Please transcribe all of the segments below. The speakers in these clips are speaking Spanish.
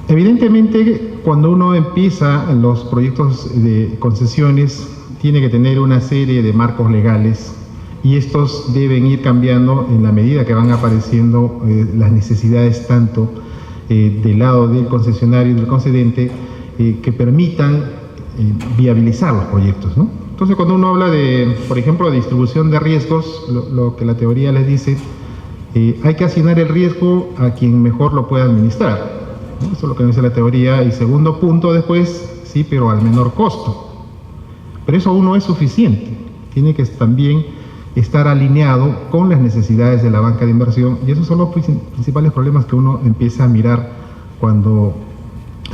Evidentemente, cuando uno empieza los proyectos de concesiones, tiene que tener una serie de marcos legales y estos deben ir cambiando en la medida que van apareciendo las necesidades tanto del lado del concesionario y del concedente que permitan viabilizar los proyectos, ¿no? Entonces, cuando uno habla de, por ejemplo, de distribución de riesgos, lo que la teoría les dice, hay que asignar el riesgo a quien mejor lo pueda administrar, ¿no? Eso es lo que dice la teoría. Y segundo punto después, sí, pero al menor costo. Pero eso aún no es suficiente. Tiene que también estar alineado con las necesidades de la banca de inversión, y esos son los principales problemas que uno empieza a mirar cuando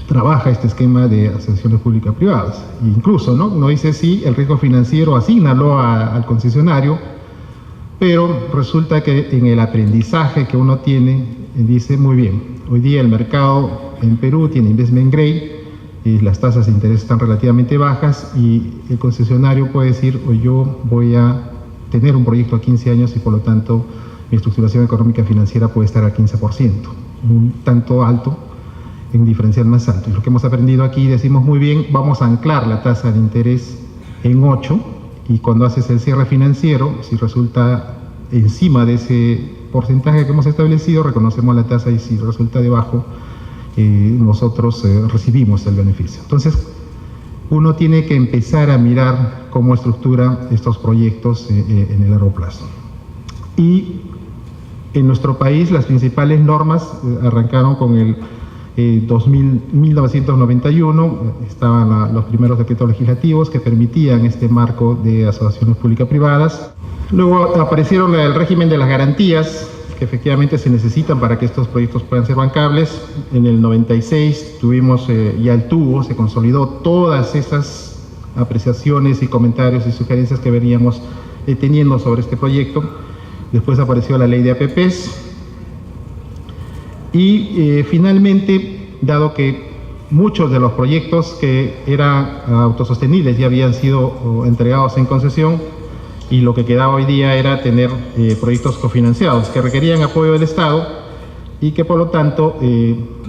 trabaja este esquema de asociaciones públicas privadas. E incluso, ¿no?, uno dice sí, el riesgo financiero asígnalo al concesionario, pero resulta que en el aprendizaje que uno tiene, dice muy bien, hoy día el mercado en Perú tiene investment grade, y las tasas de interés están relativamente bajas, y el concesionario puede decir, o yo voy a tener un proyecto a 15 años y por lo tanto mi estructuración económica financiera puede estar al 15%, un tanto alto, en diferencial más alto. Y lo que hemos aprendido aquí, decimos muy bien, vamos a anclar la tasa de interés en 8, y cuando haces el cierre financiero, si resulta encima de ese porcentaje que hemos establecido, reconocemos la tasa, y si resulta debajo, nosotros recibimos el beneficio. Entonces, uno tiene que empezar a mirar cómo estructura estos proyectos en el largo plazo. Y en nuestro país las principales normas arrancaron con el 1991, estaban los primeros decretos legislativos que permitían este marco de asociaciones públicas-privadas. Luego aparecieron el régimen de las garantías, que efectivamente se necesitan para que estos proyectos puedan ser bancables. En el 96 tuvimos ya el tubo, se consolidó todas esas apreciaciones y comentarios y sugerencias que veníamos teniendo sobre este proyecto. Después apareció la ley de APPs y finalmente, dado que muchos de los proyectos que eran autosostenibles ya habían sido entregados en concesión, y lo que quedaba hoy día era tener proyectos cofinanciados que requerían apoyo del Estado y que por lo tanto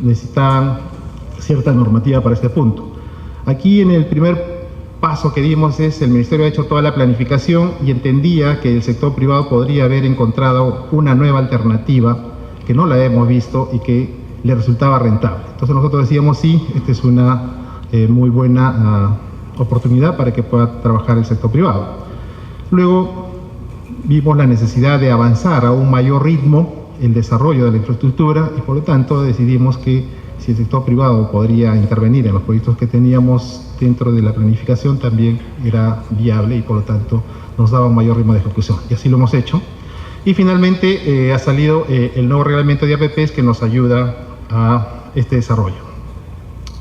necesitaban cierta normativa para este punto. Aquí en el primer paso que dimos es, el Ministerio ha hecho toda la planificación y entendía que el sector privado podría haber encontrado una nueva alternativa que no la hemos visto y que le resultaba rentable. Entonces nosotros decíamos sí, esta es una muy buena oportunidad para que pueda trabajar el sector privado. Luego vimos la necesidad de avanzar a un mayor ritmo el desarrollo de la infraestructura y por lo tanto decidimos que si el sector privado podría intervenir en los proyectos que teníamos dentro de la planificación también era viable y por lo tanto nos daba un mayor ritmo de ejecución, y así lo hemos hecho. Y finalmente ha salido el nuevo reglamento de APPs que nos ayuda a este desarrollo.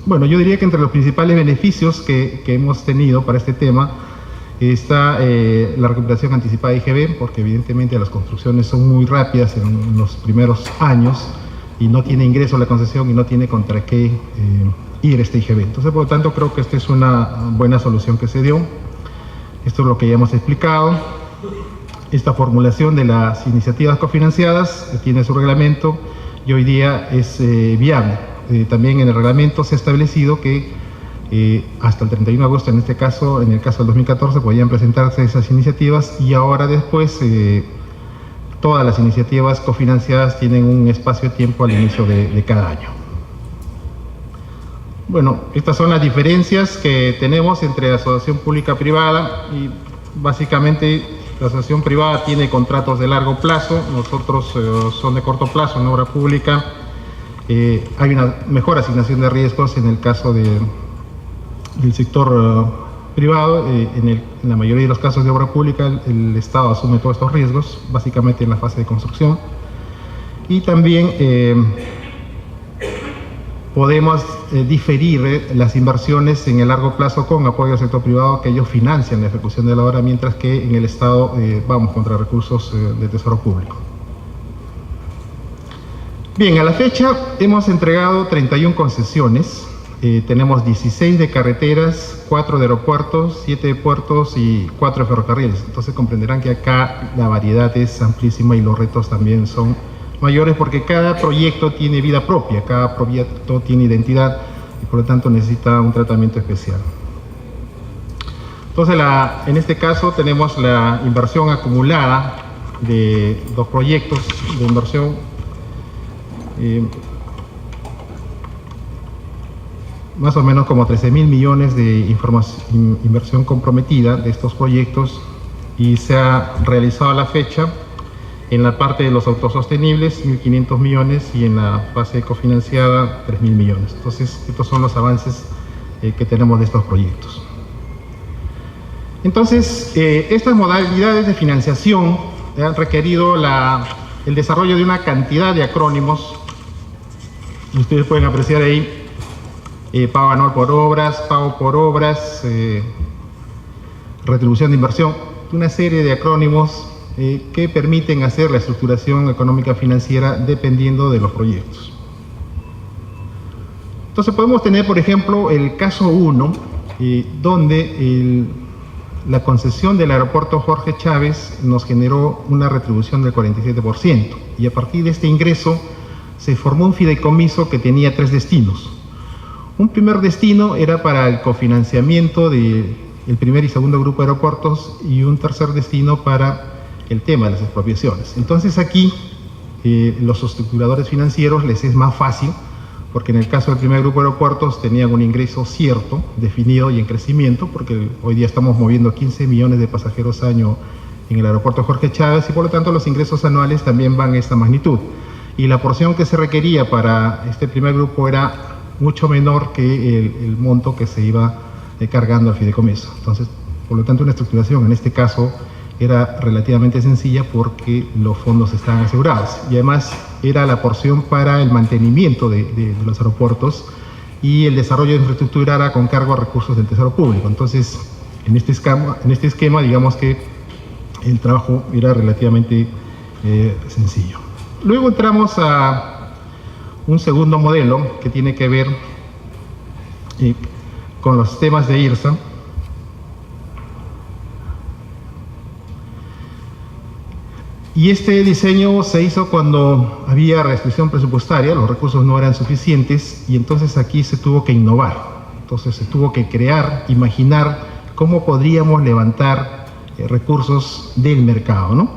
Bueno, yo diría que entre los principales beneficios que hemos tenido para este tema está la recuperación anticipada de IGB, porque evidentemente las construcciones son muy rápidas en los primeros años y no tiene ingreso a la concesión y no tiene contra qué ir este IGB. Entonces, por lo tanto, creo que esta es una buena solución que se dio. Esto es lo que ya hemos explicado. Esta formulación de las iniciativas cofinanciadas tiene su reglamento y hoy día es viable. También en el reglamento se ha establecido que hasta el 31 de agosto, en este caso, en el caso del 2014, podían presentarse esas iniciativas, y ahora después todas las iniciativas cofinanciadas tienen un espacio de tiempo al inicio de cada año. Bueno, estas son las diferencias que tenemos entre asociación pública-privada, y básicamente la asociación privada tiene contratos de largo plazo, nosotros son de corto plazo en obra pública. Hay una mejor asignación de riesgos en el caso del sector privado. En la mayoría de los casos de obra pública el Estado asume todos estos riesgos, básicamente en la fase de construcción. Y también podemos diferir las inversiones en el largo plazo con apoyo al sector privado, que ellos financian la ejecución de la obra, mientras que en el Estado vamos contra recursos de tesoro público. Bien, a la fecha hemos entregado 31 concesiones. Tenemos 16 de carreteras, 4 de aeropuertos, 7 de puertos y 4 de ferrocarriles. Entonces comprenderán que acá la variedad es amplísima y los retos también son mayores porque cada proyecto tiene vida propia, cada proyecto tiene identidad y por lo tanto necesita un tratamiento especial. Entonces, en este caso tenemos la inversión acumulada de los proyectos de inversión más o menos como 13.000 millones de inversión comprometida de estos proyectos, y se ha realizado a la fecha en la parte de los autosostenibles 1.500 millones y en la fase cofinanciada 3.000 millones. Entonces, estos son los avances que tenemos de estos proyectos. Entonces, estas modalidades de financiación han requerido el desarrollo de una cantidad de acrónimos. Ustedes pueden apreciar ahí pago anual por obras, pago por obras, retribución de inversión, una serie de acrónimos que permiten hacer la estructuración económica financiera dependiendo de los proyectos. Entonces podemos tener, por ejemplo, el caso 1, donde la concesión del aeropuerto Jorge Chávez nos generó una retribución del 47%, y a partir de este ingreso se formó un fideicomiso que tenía 3 destinos. Un primer destino era para el cofinanciamiento del primer y segundo grupo de aeropuertos, y un tercer destino para el tema de las expropiaciones. Entonces aquí los estructuradores financieros les es más fácil, porque en el caso del primer grupo de aeropuertos tenían un ingreso cierto, definido y en crecimiento, porque hoy día estamos moviendo 15 millones de pasajeros año en el aeropuerto Jorge Chávez, y por lo tanto los ingresos anuales también van a esta magnitud. Y la porción que se requería para este primer grupo era mucho menor que el monto que se iba cargando al fideicomiso. Entonces, por lo tanto, una estructuración en este caso era relativamente sencilla porque los fondos estaban asegurados, y además era la porción para el mantenimiento de los aeropuertos, y el desarrollo de infraestructura era con cargo a recursos del Tesoro Público. Entonces, en este esquema digamos que el trabajo era relativamente sencillo. Luego entramos a un segundo modelo que tiene que ver con los temas de IRSA. Y este diseño se hizo cuando había restricción presupuestaria, los recursos no eran suficientes, y entonces aquí se tuvo que innovar. Entonces se tuvo que crear, imaginar cómo podríamos levantar recursos del mercado, ¿no?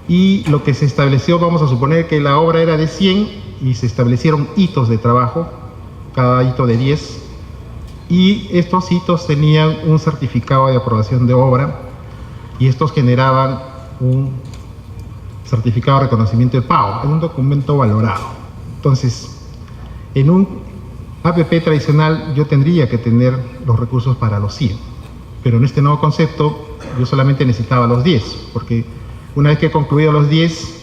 Y lo que se estableció, vamos a suponer que la obra era de 100 y se establecieron hitos de trabajo, cada hito de 10, y estos hitos tenían un certificado de aprobación de obra, y estos generaban un certificado de reconocimiento de pago, en un documento valorado. Entonces, en un APP tradicional yo tendría que tener los recursos para los 100, pero en este nuevo concepto yo solamente necesitaba los 10, porque una vez que he concluido los 10,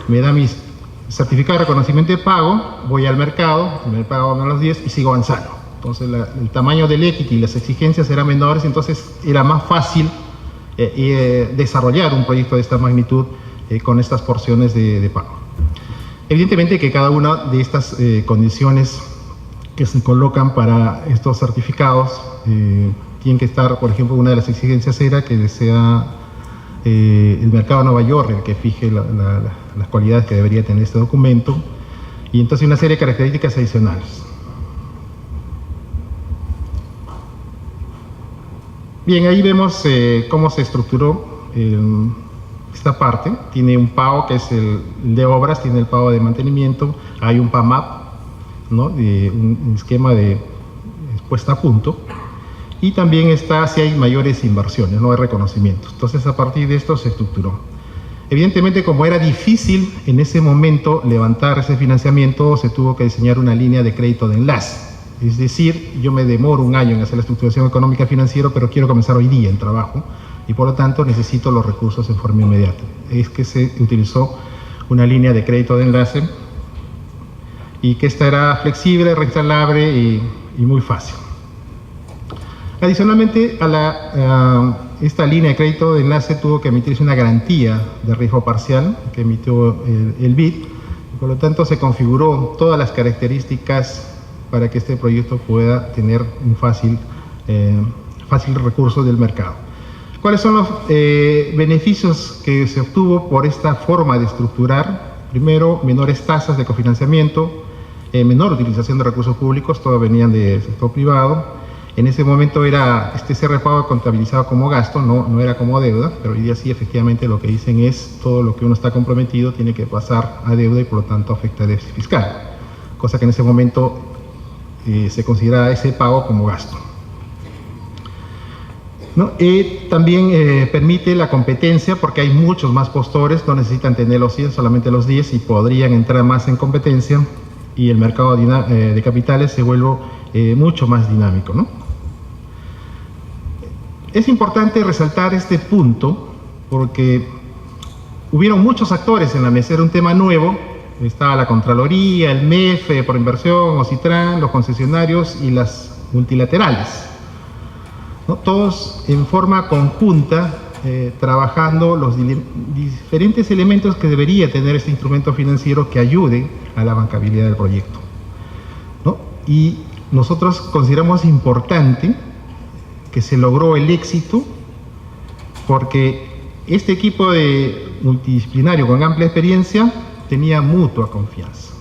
me da mis certificado de reconocimiento de pago, voy al mercado, me pago a los 10 y sigo avanzando. Entonces el tamaño del equity y las exigencias eran menores, entonces era más fácil desarrollar un proyecto de esta magnitud con estas porciones de pago. Evidentemente que cada una de estas condiciones que se colocan para estos certificados tienen que estar, por ejemplo, una de las exigencias era que sea el mercado de Nueva York el que fije las cualidades que debería tener este documento, y entonces una serie de características adicionales. Bien, ahí vemos cómo se estructuró esta parte. Tiene un pago que es el de obras, tiene el pago de mantenimiento, hay un PAMAP, ¿no? Un esquema de puesta a punto, y también está si hay mayores inversiones, no hay reconocimientos. Entonces a partir de esto se estructuró. Evidentemente, como era difícil en ese momento levantar ese financiamiento, se tuvo que diseñar una línea de crédito de enlace. Es decir, yo me demoro un año en hacer la estructuración económica financiera, pero quiero comenzar hoy día el trabajo, y por lo tanto necesito los recursos en forma inmediata. Es que se utilizó una línea de crédito de enlace, y que esta era flexible, reinstalable y muy fácil. Adicionalmente a esta línea de crédito de enlace tuvo que emitirse una garantía de riesgo parcial que emitió el BID, y por lo tanto se configuró todas las características para que este proyecto pueda tener un fácil recurso del mercado. ¿Cuáles son los beneficios que se obtuvo por esta forma de estructurar Primero, menores tasas de cofinanciamiento, menor utilización de recursos públicos, todos venían del sector privado. En ese momento era ese repago contabilizado como gasto, no era como deuda, pero hoy día sí, efectivamente, lo que dicen es todo lo que uno está comprometido tiene que pasar a deuda y por lo tanto afecta al déficit fiscal, cosa que en ese momento se considera ese pago como gasto, ¿no? También permite la competencia porque hay muchos más postores, no necesitan tener los 100, solamente los 10 y podrían entrar más en competencia y el mercado de capitales se vuelve mucho más dinámico, ¿no? Es importante resaltar este punto porque hubieron muchos actores en la mesa, era un tema nuevo, estaba la Contraloría, el MEF, por inversión, OCITRAN, los concesionarios y las multilaterales, ¿no? Todos en forma conjunta trabajando los diferentes elementos que debería tener este instrumento financiero que ayude a la bancabilidad del proyecto, ¿no? Y nosotros consideramos importante que se logró el éxito porque este equipo multidisciplinario con amplia experiencia tenía mutua confianza,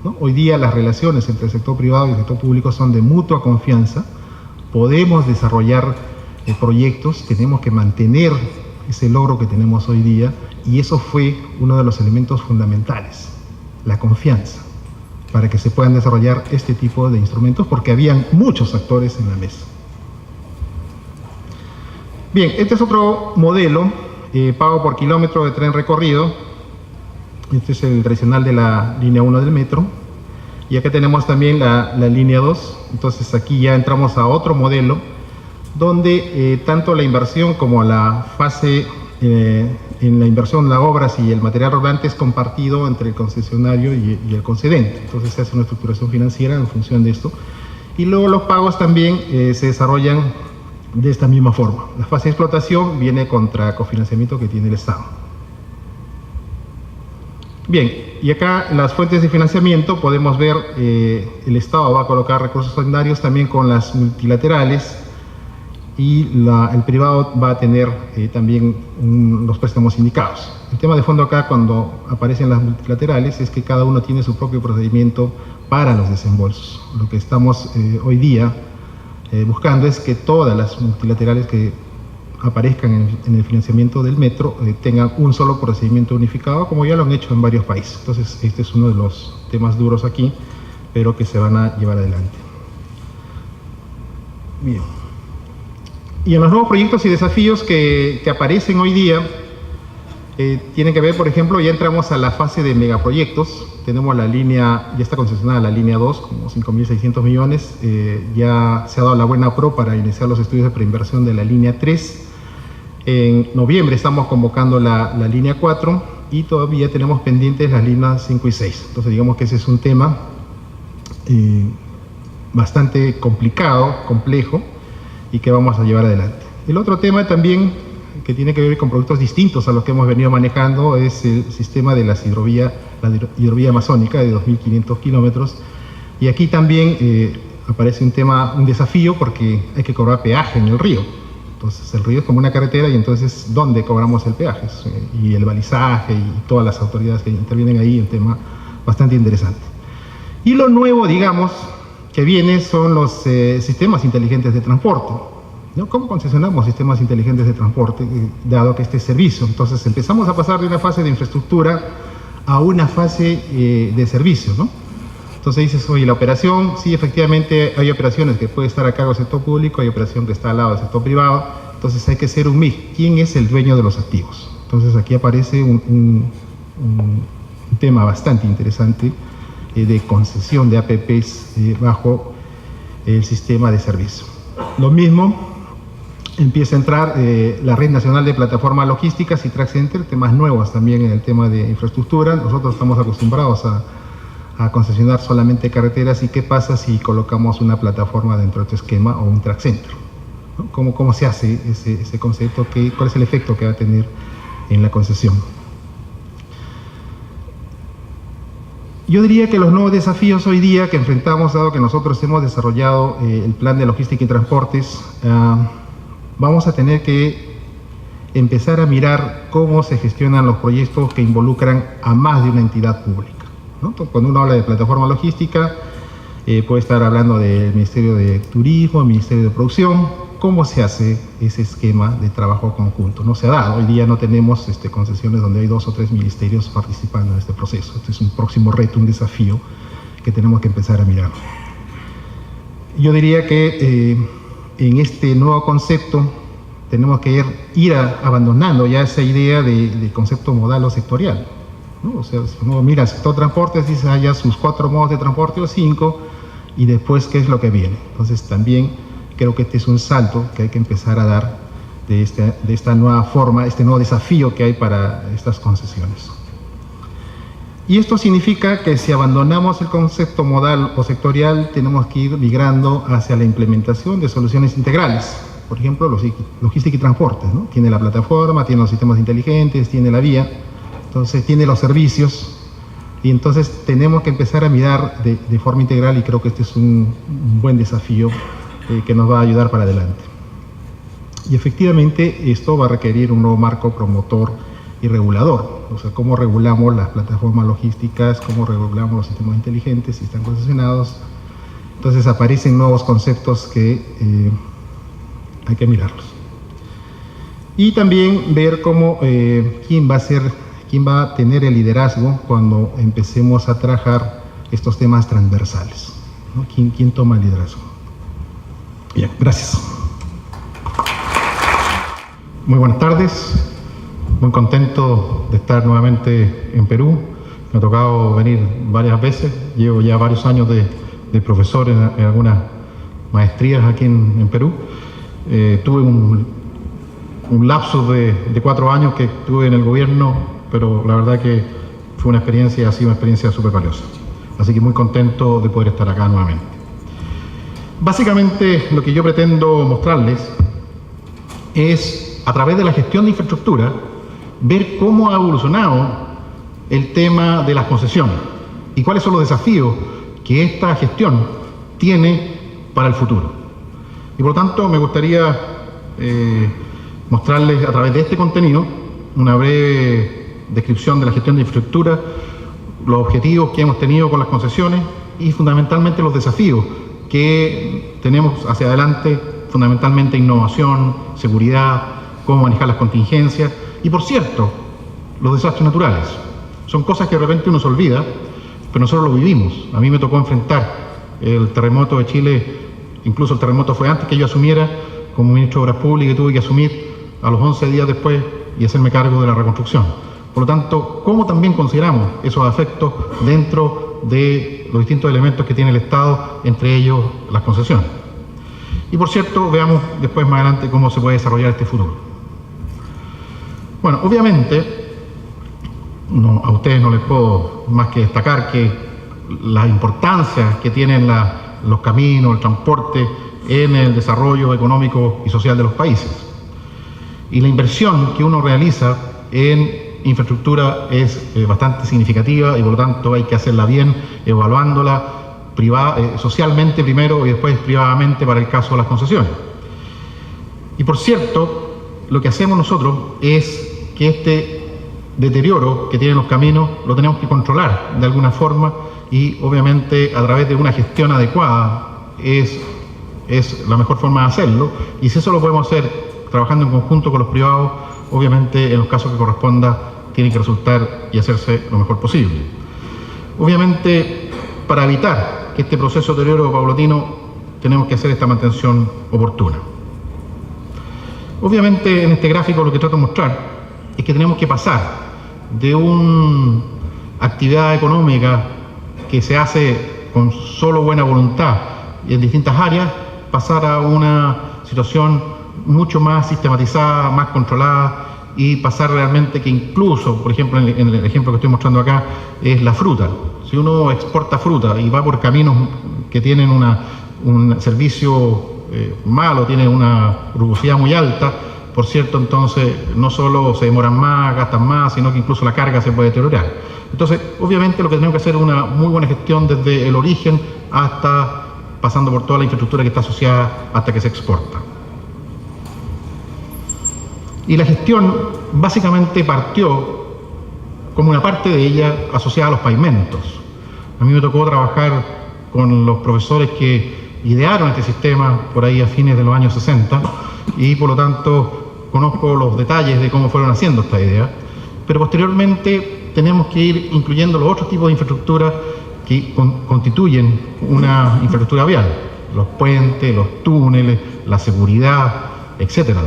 ¿no? Hoy día las relaciones entre el sector privado y el sector público son de mutua confianza, podemos desarrollar proyectos, tenemos que mantener ese logro que tenemos hoy día y eso fue uno de los elementos fundamentales, la confianza, para que se puedan desarrollar este tipo de instrumentos porque habían muchos actores en la mesa. Bien, este es otro modelo, pago por kilómetro de tren recorrido. Este es el tradicional de la línea 1 del metro. Y acá tenemos también la línea 2. Entonces aquí ya entramos a otro modelo, donde tanto la inversión como la fase en la inversión, las obras y el material rodante es compartido entre el concesionario y el concedente. Entonces se hace una estructuración financiera en función de esto. Y luego los pagos también se desarrollan de esta misma forma. La fase de explotación viene contra cofinanciamiento que tiene el Estado. Bien, y acá en las fuentes de financiamiento podemos ver el Estado va a colocar recursos ordinarios también con las multilaterales y el privado va a tener también los préstamos indicados. El tema de fondo acá cuando aparecen las multilaterales es que cada uno tiene su propio procedimiento para los desembolsos. Lo que estamos hoy día buscando es que todas las multilaterales que aparezcan en el financiamiento del metro tengan un solo procedimiento unificado, como ya lo han hecho en varios países. Entonces, este es uno de los temas duros aquí, pero que se van a llevar adelante. Bien. Y en los nuevos proyectos y desafíos que aparecen hoy día, tienen que ver, por ejemplo, ya entramos a la fase de megaproyectos. Tenemos la línea, ya está concesionada la línea 2, como 5.600 millones. Ya se ha dado la buena pro para iniciar los estudios de preinversión de la línea 3. En noviembre estamos convocando la línea 4 y todavía tenemos pendientes las líneas 5 y 6. Entonces digamos que ese es un tema bastante complicado, complejo y que vamos a llevar adelante. El otro tema también que tiene que ver con productos distintos a los que hemos venido manejando es el sistema de la hidrovía amazónica de 2.500 kilómetros. Y aquí también aparece un desafío porque hay que cobrar peaje en el río. Entonces el río es como una carretera y entonces ¿dónde cobramos el peaje? Y el balizaje y todas las autoridades que intervienen ahí, un tema bastante interesante. Y lo nuevo, digamos, que viene son los sistemas inteligentes de transporte, ¿no? ¿Cómo concesionamos sistemas inteligentes de transporte, dado que este servicio? Entonces empezamos a pasar de una fase de infraestructura a una fase de servicio, ¿no? Entonces dices, oye, la operación, sí, efectivamente hay operaciones que puede estar a cargo del sector público, hay operación que está al lado del sector privado, entonces hay que ser un mix. ¿Quién es el dueño de los activos? Entonces aquí aparece un tema bastante interesante de concesión de APPs bajo el sistema de servicio. Lo mismo empieza a entrar la Red Nacional de Plataformas Logísticas y Track Center, temas nuevos también en el tema de infraestructura. Nosotros estamos acostumbrados a concesionar solamente carreteras, y qué pasa si colocamos una plataforma dentro de este esquema o un track center, ¿no? ¿Cómo se hace ese concepto? ¿Cuál es el efecto que va a tener en la concesión? Yo diría que los nuevos desafíos hoy día que enfrentamos, dado que nosotros hemos desarrollado el plan de logística y transportes, vamos a tener que empezar a mirar cómo se gestionan los proyectos que involucran a más de una entidad pública, ¿no? Cuando uno habla de plataforma logística, puede estar hablando del Ministerio de Turismo, el Ministerio de Producción. ¿Cómo se hace ese esquema de trabajo conjunto? No se ha dado. Hoy día no tenemos concesiones donde hay 2 o 3 ministerios participando en este proceso. Este es un próximo reto, un desafío que tenemos que empezar a mirar. Yo diría que en este nuevo concepto tenemos que ir abandonando ya esa idea de concepto modal o sectorial, ¿no? O sea, si uno mira el sector transportes, dice haya sus 4 modos de transporte o 5, y después qué es lo que viene. Entonces también creo que este es un salto que hay que empezar a dar de esta nueva forma, este nuevo desafío que hay para estas concesiones. Y esto significa que si abandonamos el concepto modal o sectorial, tenemos que ir migrando hacia la implementación de soluciones integrales. Por ejemplo, logística y transportes, ¿no? Tiene la plataforma, tiene los sistemas inteligentes, tiene la vía, entonces tiene los servicios, y entonces tenemos que empezar a mirar de forma integral, y creo que este es un buen desafío que nos va a ayudar para adelante. Y efectivamente esto va a requerir un nuevo marco promotor y regulador, o sea, cómo regulamos las plataformas logísticas, cómo regulamos los sistemas inteligentes si están concesionados. Entonces aparecen nuevos conceptos que hay que mirarlos. Y también ver cómo, quién va a tener el liderazgo cuando empecemos a trabajar estos temas transversales, ¿no? ¿Quién toma el liderazgo? Bien, gracias. Muy buenas tardes. Muy contento de estar nuevamente en Perú. Me ha tocado venir varias veces. Llevo ya varios años de profesor en algunas maestrías aquí en Perú. Tuve un lapso de 4 años que estuve en el gobierno, pero la verdad que fue una experiencia, ha sido una experiencia súper valiosa. Así que muy contento de poder estar acá nuevamente. Básicamente lo que yo pretendo mostrarles es, a través de la gestión de infraestructura, ver cómo ha evolucionado el tema de las concesiones y cuáles son los desafíos que esta gestión tiene para el futuro. Y por lo tanto me gustaría mostrarles a través de este contenido una breve descripción de la gestión de infraestructura, los objetivos que hemos tenido con las concesiones y fundamentalmente los desafíos que tenemos hacia adelante, fundamentalmente innovación, seguridad, cómo manejar las contingencias y, por cierto, los desastres naturales. Son cosas que de repente uno se olvida, pero nosotros lo vivimos. A mí me tocó enfrentar el terremoto de Chile, incluso el terremoto fue antes que yo asumiera como ministro de Obras Públicas, y tuve que asumir a los 11 días después y hacerme cargo de la reconstrucción. Por lo tanto, ¿cómo también consideramos esos efectos dentro de los distintos elementos que tiene el Estado, entre ellos las concesiones? Y por cierto, veamos después más adelante cómo se puede desarrollar este futuro. Bueno, obviamente, a ustedes no les puedo más que destacar que la importancia que tienen los caminos, el transporte en el desarrollo económico y social de los países. Y la inversión que uno realiza en infraestructura es bastante significativa y por lo tanto hay que hacerla bien, evaluándola socialmente primero y después privadamente para el caso de las concesiones. Y por cierto, lo que hacemos nosotros es que este deterioro que tienen los caminos lo tenemos que controlar de alguna forma y obviamente a través de una gestión adecuada es la mejor forma de hacerlo, y si eso lo podemos hacer trabajando en conjunto con los privados, obviamente en los casos que corresponda tiene que resultar y hacerse lo mejor posible. Obviamente, para evitar que este proceso de deterioro paulatino tenemos que hacer esta mantención oportuna. Obviamente en este gráfico lo que trato de mostrar es que tenemos que pasar de una actividad económica que se hace con solo buena voluntad en distintas áreas, pasar a una situación mucho más sistematizada, más controlada, y pasar realmente que incluso, por ejemplo, en el ejemplo que estoy mostrando acá, es la fruta. Si uno exporta fruta y va por caminos que tienen un servicio malo, tiene una rugosidad muy alta, por cierto, entonces no solo se demoran más, gastan más, sino que incluso la carga se puede deteriorar. Entonces, obviamente lo que tenemos que hacer es una muy buena gestión desde el origen hasta pasando por toda la infraestructura que está asociada hasta que se exporta. Y la gestión básicamente partió como una parte de ella asociada a los pavimentos. A mí me tocó trabajar con los profesores que idearon este sistema por ahí a fines de los años 60 y por lo tanto conozco los detalles de cómo fueron haciendo esta idea, pero posteriormente tenemos que ir incluyendo los otros tipos de infraestructura que constituyen una infraestructura vial, los puentes, los túneles, la seguridad, etcétera,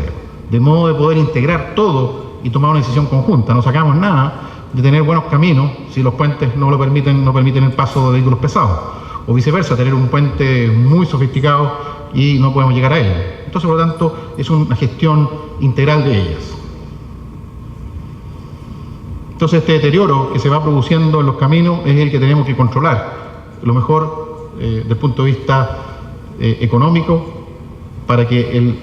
de modo de poder integrar todo y tomar una decisión conjunta. No sacamos nada de tener buenos caminos si los puentes no permiten el paso de vehículos pesados, o viceversa, tener un puente muy sofisticado y no podemos llegar a él. Entonces, por lo tanto, es una gestión integral de ellas. Entonces, este deterioro que se va produciendo en los caminos es el que tenemos que controlar, lo mejor desde el punto de vista económico, para que el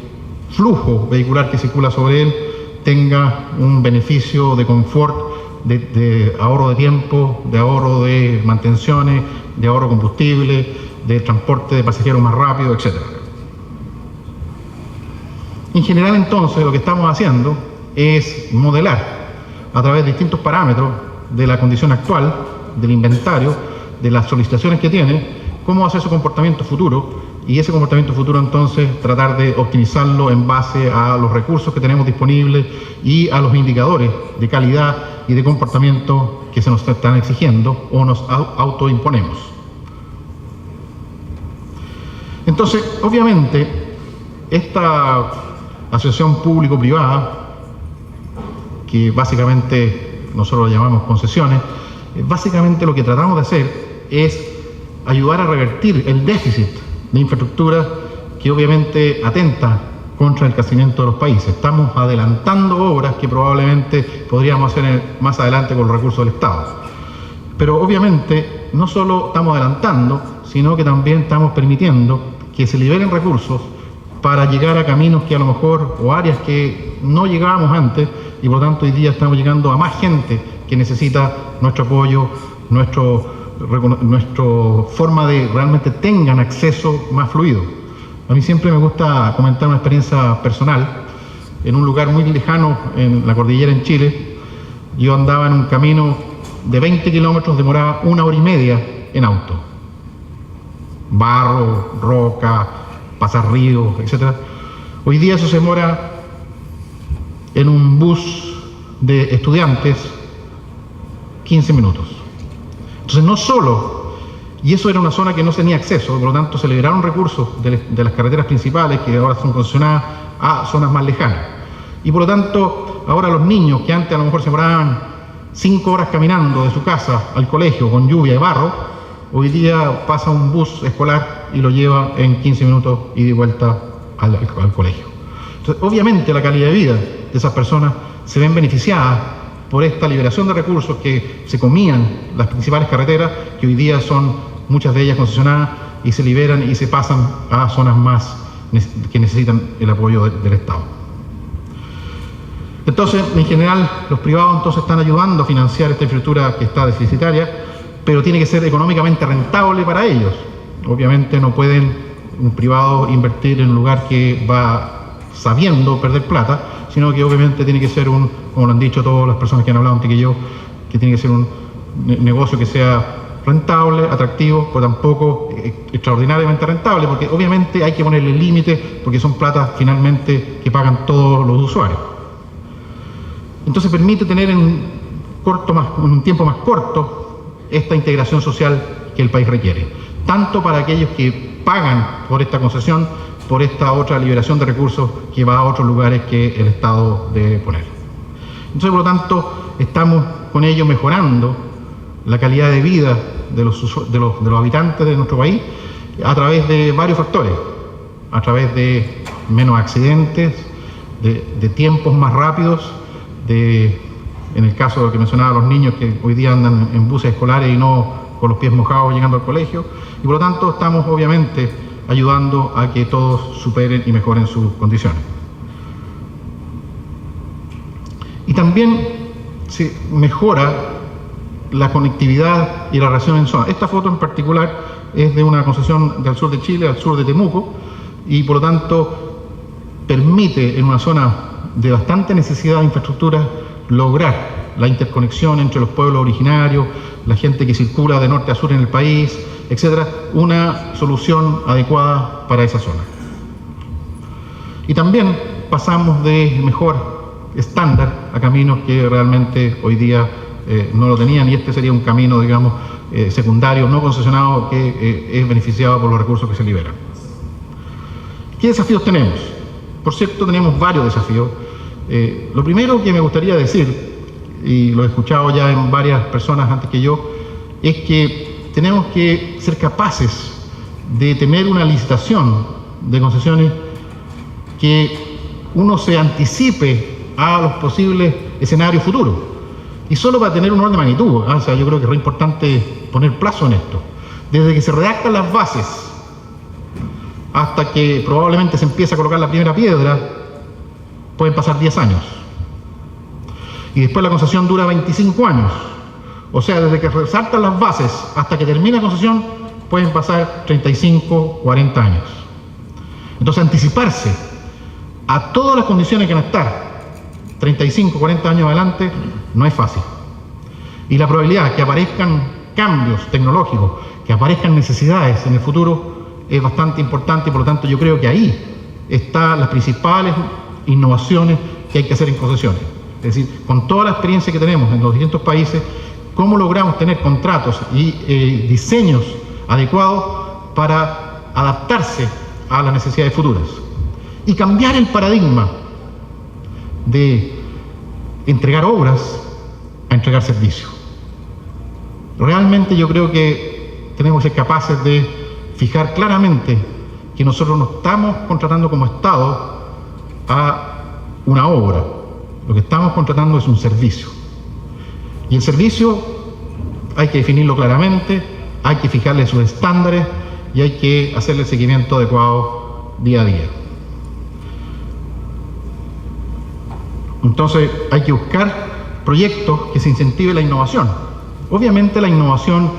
flujo vehicular que circula sobre él tenga un beneficio de confort, de ahorro de tiempo, de ahorro de mantenciones, de ahorro de combustible, de transporte de pasajeros más rápido, etc. En general, entonces, lo que estamos haciendo es modelar a través de distintos parámetros de la condición actual, del inventario, de las solicitaciones que tiene, cómo va a ser su comportamiento futuro, y ese comportamiento futuro entonces tratar de optimizarlo en base a los recursos que tenemos disponibles y a los indicadores de calidad y de comportamiento que se nos están exigiendo o nos autoimponemos. Entonces, obviamente, esta asociación público-privada, que básicamente nosotros lo llamamos concesiones, básicamente lo que tratamos de hacer es ayudar a revertir el déficit de infraestructura que obviamente atenta contra el crecimiento de los países. Estamos adelantando obras que probablemente podríamos hacer más adelante con los recursos del Estado. Pero obviamente no solo estamos adelantando, sino que también estamos permitiendo que se liberen recursos para llegar a caminos que a lo mejor, o áreas que no llegábamos antes, y por lo tanto hoy día estamos llegando a más gente que necesita nuestro apoyo, nuestra forma de realmente tengan acceso más fluido. A mí siempre me gusta comentar una experiencia personal. En un lugar muy lejano, en la cordillera en Chile, yo andaba en un camino de 20 kilómetros, demoraba 1 hora y media en auto. Barro, roca, pasar ríos, etc. Hoy día eso se demora en un bus de estudiantes 15 minutos. Entonces no solo, y eso era una zona que no tenía acceso, por lo tanto se liberaron recursos de las carreteras principales que ahora son concesionadas a zonas más lejanas. Y por lo tanto, ahora los niños que antes a lo mejor se demoraban 5 horas caminando de su casa al colegio con lluvia y barro, hoy día pasa un bus escolar y lo lleva en 15 minutos y de vuelta al colegio. Entonces, obviamente la calidad de vida de esas personas se ven beneficiadas por esta liberación de recursos que se comían las principales carreteras, que hoy día son muchas de ellas concesionadas y se liberan y se pasan a zonas más que necesitan el apoyo del Estado. Entonces, en general, los privados entonces están ayudando a financiar esta infraestructura que está deficitaria, pero tiene que ser económicamente rentable para ellos. Obviamente no pueden un privado invertir en un lugar que va sabiendo perder plata, sino que obviamente tiene que ser como lo han dicho todas las personas que han hablado antes que yo, que tiene que ser un negocio que sea rentable, atractivo, pero tampoco extraordinariamente rentable, porque obviamente hay que ponerle límites, porque son platas finalmente que pagan todos los usuarios. Entonces permite tener en un tiempo más corto esta integración social que el país requiere, tanto para aquellos que pagan por esta concesión, por esta otra liberación de recursos que va a otros lugares que el Estado debe poner. Entonces, por lo tanto, estamos con ello mejorando la calidad de vida de los habitantes de nuestro país a través de varios factores, a través de menos accidentes, de tiempos más rápidos, en el caso de lo que mencionaba, los niños que hoy día andan en buses escolares y no con los pies mojados llegando al colegio, y por lo tanto estamos obviamente ayudando a que todos superen y mejoren sus condiciones. Y también se mejora la conectividad y la relación en zona. Esta foto en particular es de una concesión del sur de Chile, al sur de Temuco, y por lo tanto permite en una zona de bastante necesidad de infraestructura lograr la interconexión entre los pueblos originarios, la gente que circula de norte a sur en el país, etcétera, una solución adecuada para esa zona. Y también pasamos de mejor estándar a caminos que realmente hoy día no lo tenían, y este sería un camino, digamos, secundario, no concesionado, que es beneficiado por los recursos que se liberan. ¿Qué desafíos tenemos? Por cierto, tenemos varios desafíos. Lo primero que me gustaría decir, y lo he escuchado ya en varias personas antes que yo, es que tenemos que ser capaces de tener una licitación de concesiones que uno se anticipe a los posibles escenarios futuros. Y solo para tener un orden de magnitud, o sea, yo creo que es re importante poner plazo en esto. Desde que se redactan las bases hasta que probablemente se empiece a colocar la primera piedra, pueden pasar 10 años. Y después la concesión dura 25 años. O sea, desde que resaltan las bases hasta que termina la concesión, pueden pasar 35, 40 años. Entonces, anticiparse a todas las condiciones que van a estar 35, 40 años adelante no es fácil. Y la probabilidad de que aparezcan cambios tecnológicos, que aparezcan necesidades en el futuro, es bastante importante, y por lo tanto yo creo que ahí están las principales innovaciones que hay que hacer en concesiones. Es decir, con toda la experiencia que tenemos en los distintos países, cómo logramos tener contratos y diseños adecuados para adaptarse a las necesidades futuras. Y cambiar el paradigma de entregar obras a entregar servicios. Realmente yo creo que tenemos que ser capaces de fijar claramente que nosotros no estamos contratando como Estado a una obra. Lo que estamos contratando es un servicio. Y el servicio hay que definirlo claramente, hay que fijarle sus estándares y hay que hacerle el seguimiento adecuado día a día. Entonces hay que buscar proyectos que se incentive la innovación. Obviamente la innovación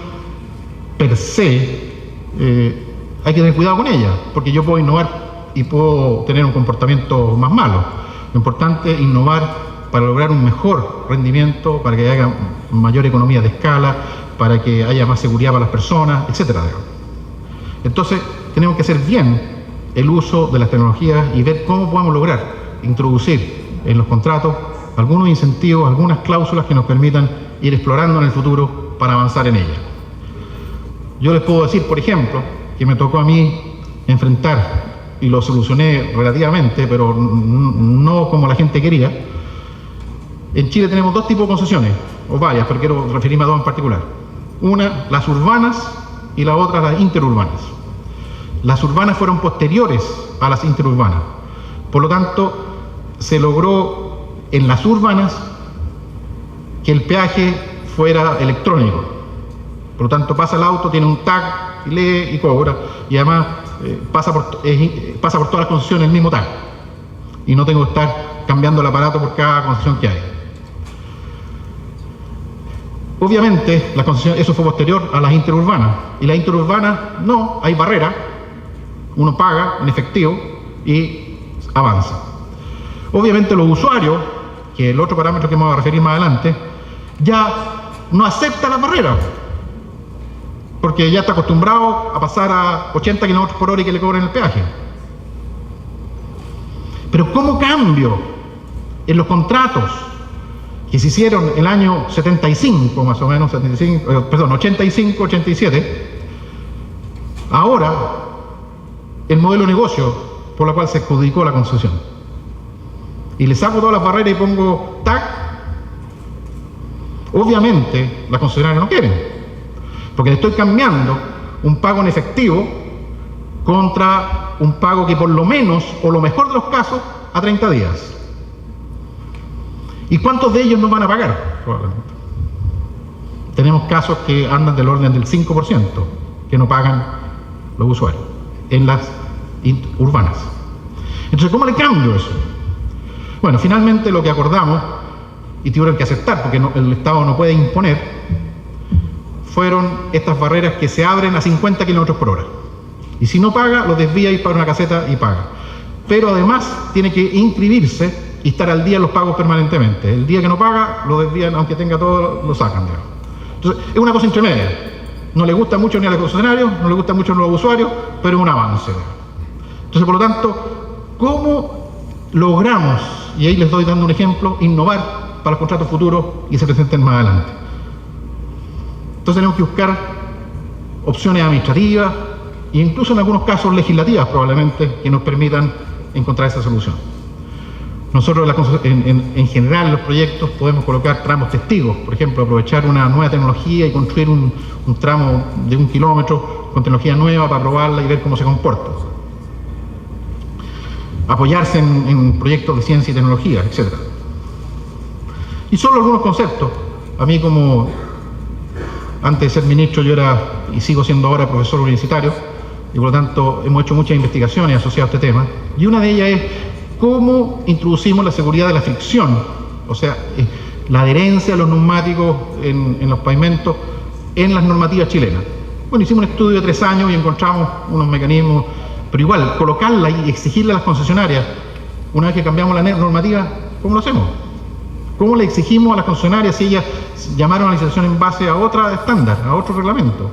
per se hay que tener cuidado con ella, porque yo puedo innovar y puedo tener un comportamiento más malo. Lo importante es innovar para lograr un mejor rendimiento, para que haya mayor economía de escala, para que haya más seguridad para las personas, etcétera. Entonces tenemos que hacer bien el uso de las tecnologías y ver cómo podemos lograr introducir en los contratos algunos incentivos, algunas cláusulas que nos permitan ir explorando en el futuro para avanzar en ella. Yo les puedo decir, por ejemplo, que me tocó a mí enfrentar, y lo solucioné relativamente, pero no como la gente quería. En Chile tenemos dos tipos de concesiones, o varias, pero quiero referirme a dos en particular. Una, las urbanas, y la otra, las interurbanas. Las urbanas fueron posteriores a las interurbanas. Por lo tanto, se logró en las urbanas que el peaje fuera electrónico. Por lo tanto, pasa el auto, tiene un tag, lee y cobra, y además pasa por todas las concesiones el mismo tag. Y no tengo que estar cambiando el aparato por cada concesión que hay. Obviamente, eso fue posterior a las interurbanas. Y las interurbanas, no, hay barreras. Uno paga en efectivo y avanza. Obviamente los usuarios, que es el otro parámetro que me voy a referir más adelante, ya no acepta las barreras, porque ya está acostumbrado a pasar a 80 km por hora y que le cobren el peaje. Pero ¿cómo cambio en los contratos que se hicieron en el año 75, más o menos, 85, 87, ahora el modelo de negocio por el cual se adjudicó la concesión? Y le saco todas las barreras y pongo TAC. Obviamente las concesionarias no quieren, porque le estoy cambiando un pago en efectivo contra un pago que por lo menos, o lo mejor de los casos, a 30 días. ¿Y cuántos de ellos nos van a pagar? Probablemente. Tenemos casos que andan del orden del 5% que no pagan los usuarios en las urbanas. Entonces, ¿cómo le cambio eso? Bueno, finalmente lo que acordamos, y tuvieron que aceptar porque el Estado no puede imponer, fueron estas barreras que se abren a 50 km por hora. Y si no paga, lo desvía y para una caseta y paga. Pero además tiene que inscribirse y estar al día en los pagos permanentemente. El día que no paga, lo desvían, aunque tenga todo, lo sacan, digamos. Entonces, es una cosa intermedia. No le gusta mucho ni a los concesionarios, no le gusta mucho a los usuarios, pero es un avance. Entonces, por lo tanto, ¿cómo logramos, y ahí les doy dando un ejemplo, innovar para los contratos futuros y se presenten más adelante? Entonces tenemos que buscar opciones administrativas e incluso en algunos casos legislativas probablemente que nos permitan encontrar esa solución. Nosotros en general en los proyectos podemos colocar tramos testigos, por ejemplo, aprovechar una nueva tecnología y construir un tramo de 1 kilómetro con tecnología nueva para probarla y ver cómo se comporta. Apoyarse en proyectos de ciencia y tecnología, etc. Y solo algunos conceptos. A mí, como antes de ser ministro, yo era y sigo siendo ahora profesor universitario, y por lo tanto hemos hecho muchas investigaciones asociadas a este tema, y una de ellas es cómo introducimos la seguridad de la fricción, o sea, la adherencia a los neumáticos en los pavimentos en las normativas chilenas. Bueno, hicimos un estudio de 3 años y encontramos unos mecanismos, pero igual, colocarla y exigirle a las concesionarias, una vez que cambiamos la normativa, ¿cómo lo hacemos? ¿Cómo le exigimos a las concesionarias si ellas llamaron a la licitación en base a otro estándar, a otro reglamento?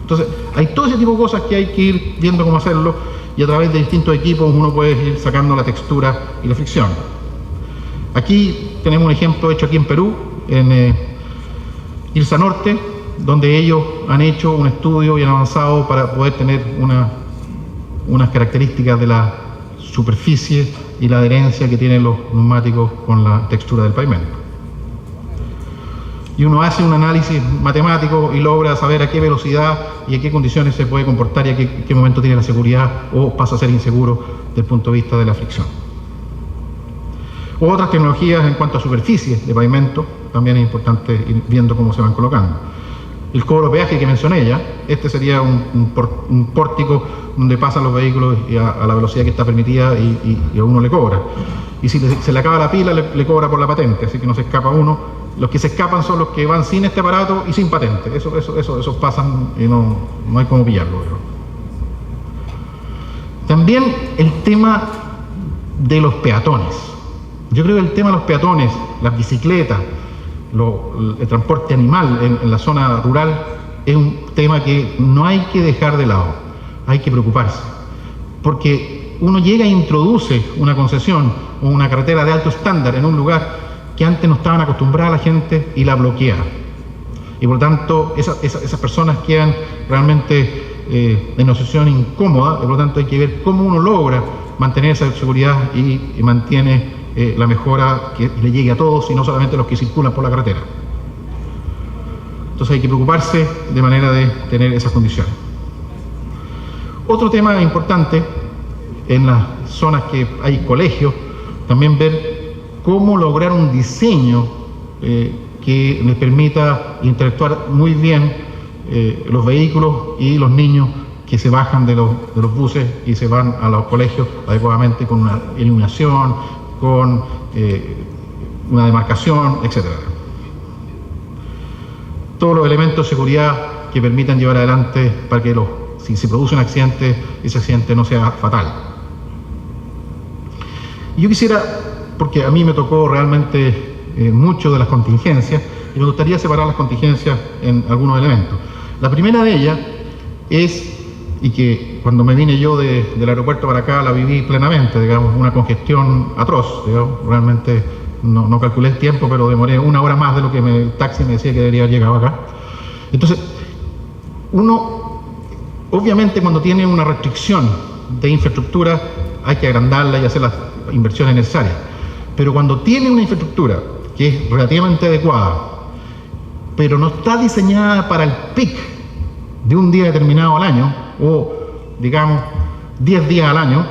Entonces, hay todo ese tipo de cosas que hay que ir viendo cómo hacerlo, y a través de distintos equipos uno puede ir sacando la textura y la fricción. Aquí tenemos un ejemplo hecho aquí en Perú, en Irsa Norte, donde ellos han hecho un estudio y han avanzado para poder tener unas características de la superficie y la adherencia que tienen los neumáticos con la textura del pavimento. Y uno hace un análisis matemático y logra saber a qué velocidad y a qué condiciones se puede comportar y a qué momento tiene la seguridad o pasa a ser inseguro desde el punto de vista de la fricción. Otras tecnologías en cuanto a superficies de pavimento, también es importante ir viendo cómo se van colocando. El cobro de peaje que mencioné ya, este sería un pórtico donde pasan los vehículos a la velocidad que está permitida y a uno le cobra. Y si se le acaba la pila, le cobra por la patente, así que no se escapa uno. Los que se escapan son los que van sin este aparato y sin patente. Esos pasan y no hay cómo pillarlo. También el tema de los peatones. Yo creo que el tema de los peatones, las bicicletas, el transporte animal en la zona rural es un tema que no hay que dejar de lado, hay que preocuparse, porque uno llega e introduce una concesión o una carretera de alto estándar en un lugar que antes no estaban acostumbrada la gente y la bloquea, y por lo tanto esas personas quedan realmente en una situación incómoda, y por lo tanto hay que ver cómo uno logra mantener esa seguridad y mantiene la mejora que le llegue a todos y no solamente a los que circulan por la carretera. Entonces hay que preocuparse de manera de tener esas condiciones. Otro tema importante en las zonas que hay colegios, también ver cómo lograr un diseño que les permita interactuar muy bien los vehículos y los niños que se bajan de los buses y se van a los colegios adecuadamente con una iluminación, con una demarcación, etc. Todos los elementos de seguridad que permitan llevar adelante para que si se produce un accidente, ese accidente no sea fatal. Y yo quisiera, porque a mí me tocó realmente mucho de las contingencias, y me gustaría separar las contingencias en algunos elementos. La primera de ellas es, y que cuando me vine yo del aeropuerto para acá la viví plenamente, digamos, una congestión atroz, digamos, realmente no calculé el tiempo, pero demoré 1 hora más de lo que el taxi me decía que debería haber llegado acá. Entonces, uno, obviamente cuando tiene una restricción de infraestructura, hay que agrandarla y hacer las inversiones necesarias, pero cuando tiene una infraestructura que es relativamente adecuada, pero no está diseñada para el pic de un día determinado al año, o digamos 10 días al año,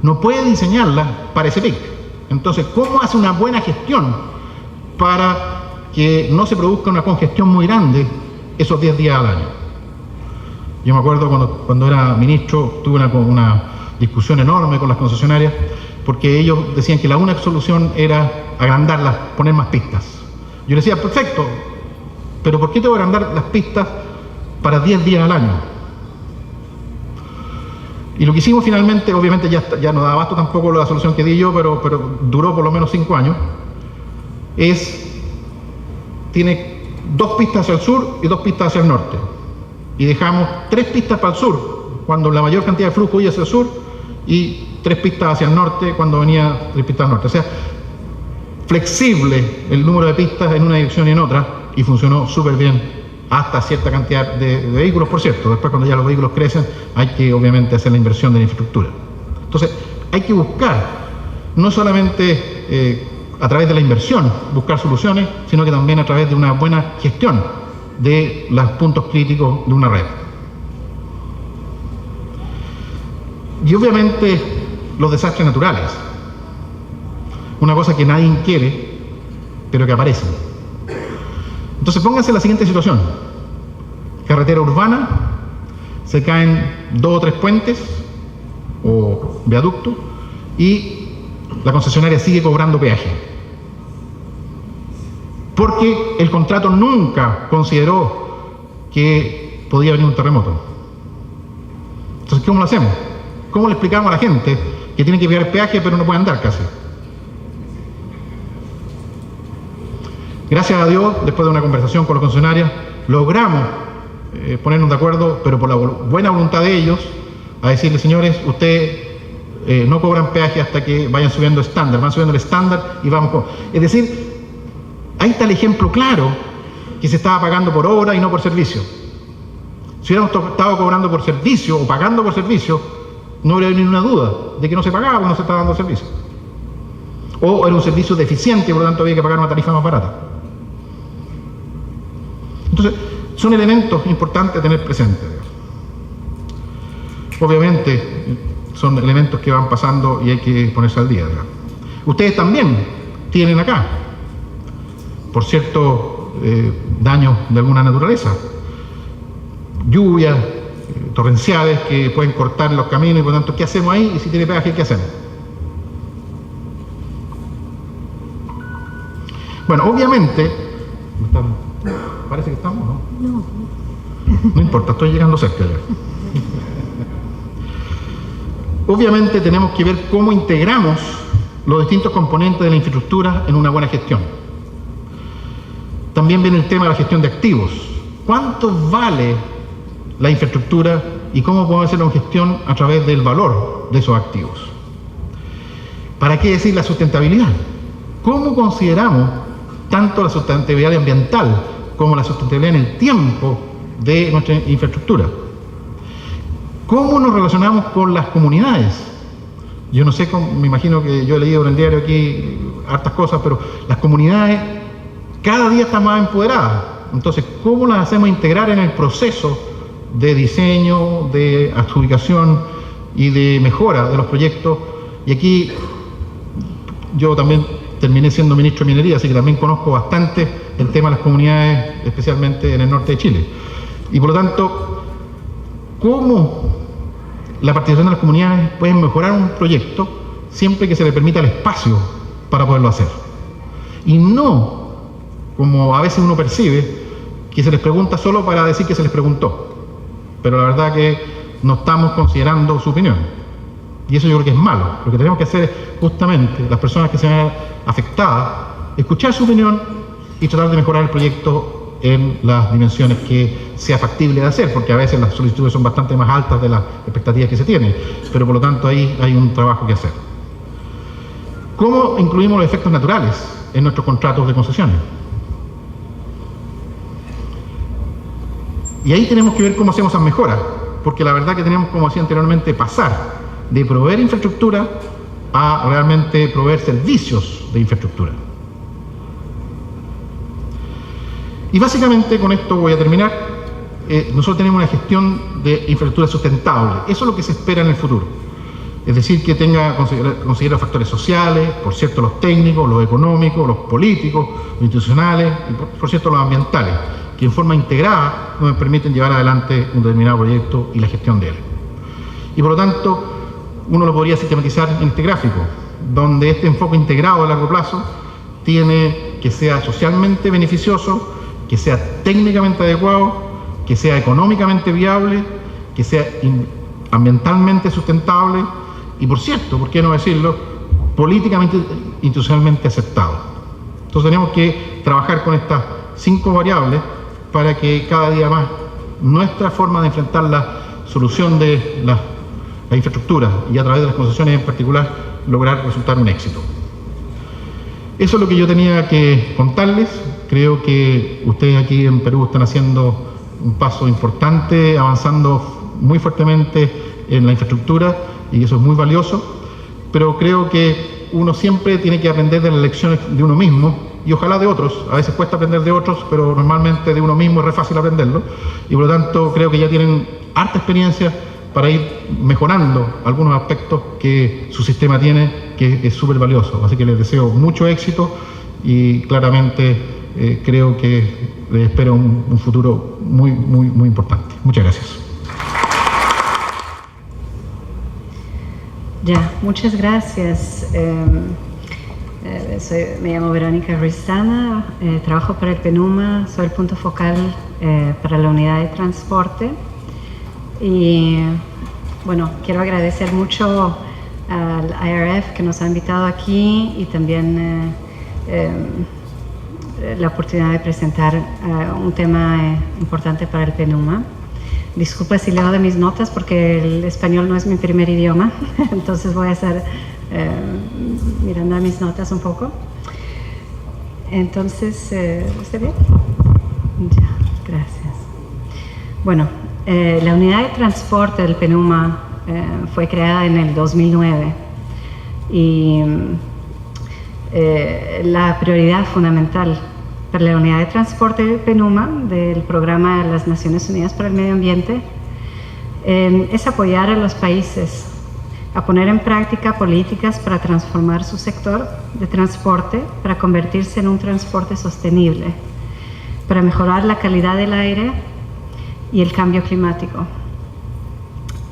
no puede diseñarla para ese pic. Entonces, ¿cómo hace una buena gestión para que no se produzca una congestión muy grande esos 10 días al año? Yo me acuerdo cuando era ministro, tuve una discusión enorme con las concesionarias, porque ellos decían que la única solución era agrandarlas, poner más pistas. Yo les decía, perfecto, pero ¿por qué tengo que agrandar las pistas para 10 días al año? Y lo que hicimos finalmente, obviamente ya no da abasto tampoco la solución que di yo, pero duró por lo menos 5 años, tiene 2 pistas hacia el sur y 2 pistas hacia el norte. Y dejamos 3 pistas para el sur, cuando la mayor cantidad de flujo iba hacia el sur, y 3 pistas hacia el norte, cuando venía 3 pistas al norte. O sea, flexible el número de pistas en una dirección y en otra, y funcionó súper bien hasta cierta cantidad de vehículos, por cierto. Después, cuando ya los vehículos crecen, hay que obviamente hacer la inversión de la infraestructura. Entonces, hay que buscar, no solamente a través de la inversión, buscar soluciones, sino que también a través de una buena gestión de los puntos críticos de una red. Y obviamente los desastres naturales, una cosa que nadie quiere, pero que aparecen. Entonces pónganse en la siguiente situación: carretera urbana, se caen 2 o 3 puentes o viaductos y la concesionaria sigue cobrando peaje, porque el contrato nunca consideró que podía venir un terremoto. Entonces, ¿cómo lo hacemos? ¿Cómo le explicamos a la gente que tiene que pagar peaje pero no puede andar casi? Gracias a Dios, después de una conversación con los concesionarios, logramos ponernos de acuerdo, pero por la buena voluntad de ellos, a decirles: señores, ustedes no cobran peaje hasta que vayan subiendo estándar, van subiendo el estándar y vamos con... Es decir, ahí está el ejemplo claro que se estaba pagando por hora y no por servicio. Si hubiéramos estado cobrando por servicio o pagando por servicio, no habría ninguna duda de que no se pagaba porque no se estaba dando servicio. O era un servicio deficiente y por lo tanto había que pagar una tarifa más barata. Entonces, son elementos importantes a tener presentes. Obviamente, son elementos que van pasando y hay que ponerse al día. Ustedes también tienen acá, por cierto, daños de alguna naturaleza, lluvias torrenciales que pueden cortar los caminos y por lo tanto, ¿qué hacemos ahí? Y si tiene peaje, ¿qué hacemos? Bueno, obviamente, parece que estamos, ¿no? No importa, estoy llegando cerca ya. Obviamente tenemos que ver cómo integramos los distintos componentes de la infraestructura en una buena gestión. También viene el tema de la gestión de activos. ¿Cuánto vale la infraestructura y cómo podemos hacer una gestión a través del valor de esos activos? ¿Para qué decir la sustentabilidad? ¿Cómo consideramos tanto la sustentabilidad ambiental como la sustentabilidad en el tiempo de nuestra infraestructura? ¿Cómo nos relacionamos con las comunidades? Yo no sé, me imagino que yo he leído en el diario aquí hartas cosas, pero las comunidades cada día están más empoderadas. Entonces, ¿cómo las hacemos integrar en el proceso de diseño, de adjudicación y de mejora de los proyectos? Y aquí yo también terminé siendo ministro de Minería, así que también conozco bastante el tema de las comunidades, especialmente en el norte de Chile. Y por lo tanto, ¿cómo la participación de las comunidades puede mejorar un proyecto siempre que se le permita el espacio para poderlo hacer? Y no, como a veces uno percibe, que se les pregunta solo para decir que se les preguntó. Pero la verdad que no estamos considerando su opinión. Y eso yo creo que es malo. Lo que tenemos que hacer es justamente las personas que se vean afectadas, escuchar su opinión y tratar de mejorar el proyecto en las dimensiones que sea factible de hacer, porque a veces las solicitudes son bastante más altas de las expectativas que se tienen, pero por lo tanto ahí hay un trabajo que hacer. ¿Cómo incluimos los efectos naturales en nuestros contratos de concesiones? Y ahí tenemos que ver cómo hacemos esas mejoras, porque la verdad que tenemos, como decía anteriormente, pasar de proveer infraestructura a realmente proveer servicios de infraestructura. Y básicamente con esto voy a terminar. Nosotros tenemos una gestión de infraestructura sustentable. Eso es lo que se espera en el futuro. Es decir, que considera factores sociales, por cierto los técnicos, los económicos, los políticos, los institucionales y por cierto los ambientales, que en forma integrada nos permiten llevar adelante un determinado proyecto y la gestión de él. Y por lo tanto, uno lo podría sistematizar en este gráfico, donde este enfoque integrado a largo plazo tiene que sea socialmente beneficioso, que sea técnicamente adecuado, que sea económicamente viable, que sea ambientalmente sustentable y, por cierto, ¿por qué no decirlo?, políticamente, institucionalmente aceptado. Entonces tenemos que trabajar con estas 5 variables para que cada día más nuestra forma de enfrentar la solución de la infraestructura y a través de las concesiones en particular lograr resultar un éxito. Eso es lo que yo tenía que contarles. Creo que ustedes aquí en Perú están haciendo un paso importante, avanzando muy fuertemente en la infraestructura y eso es muy valioso, pero creo que uno siempre tiene que aprender de las lecciones de uno mismo y ojalá de otros. A veces cuesta aprender de otros, pero normalmente de uno mismo es re fácil aprenderlo y por lo tanto creo que ya tienen harta experiencia para ir mejorando algunos aspectos que su sistema tiene, que es súper valioso. Así que les deseo mucho éxito y claramente creo que les espero un futuro muy importante. Muchas gracias. Ya, muchas gracias. Me llamo Verónica Ruizana, trabajo para el PENUMA, soy el punto focal para la unidad de transporte. Y bueno, quiero agradecer mucho al IRF que nos ha invitado aquí y también la oportunidad de presentar un tema importante para el PENUMA. Disculpa si leo de mis notas porque el español no es mi primer idioma, entonces voy a estar mirando a mis notas un poco. Entonces, ¿está bien? Ya, gracias. Bueno, la unidad de transporte del PENUMA fue creada en el 2009 y la prioridad fundamental para la unidad de transporte del PENUMA, del Programa de las Naciones Unidas para el Medio Ambiente, es apoyar a los países a poner en práctica políticas para transformar su sector de transporte, para convertirse en un transporte sostenible, para mejorar la calidad del aire y el cambio climático.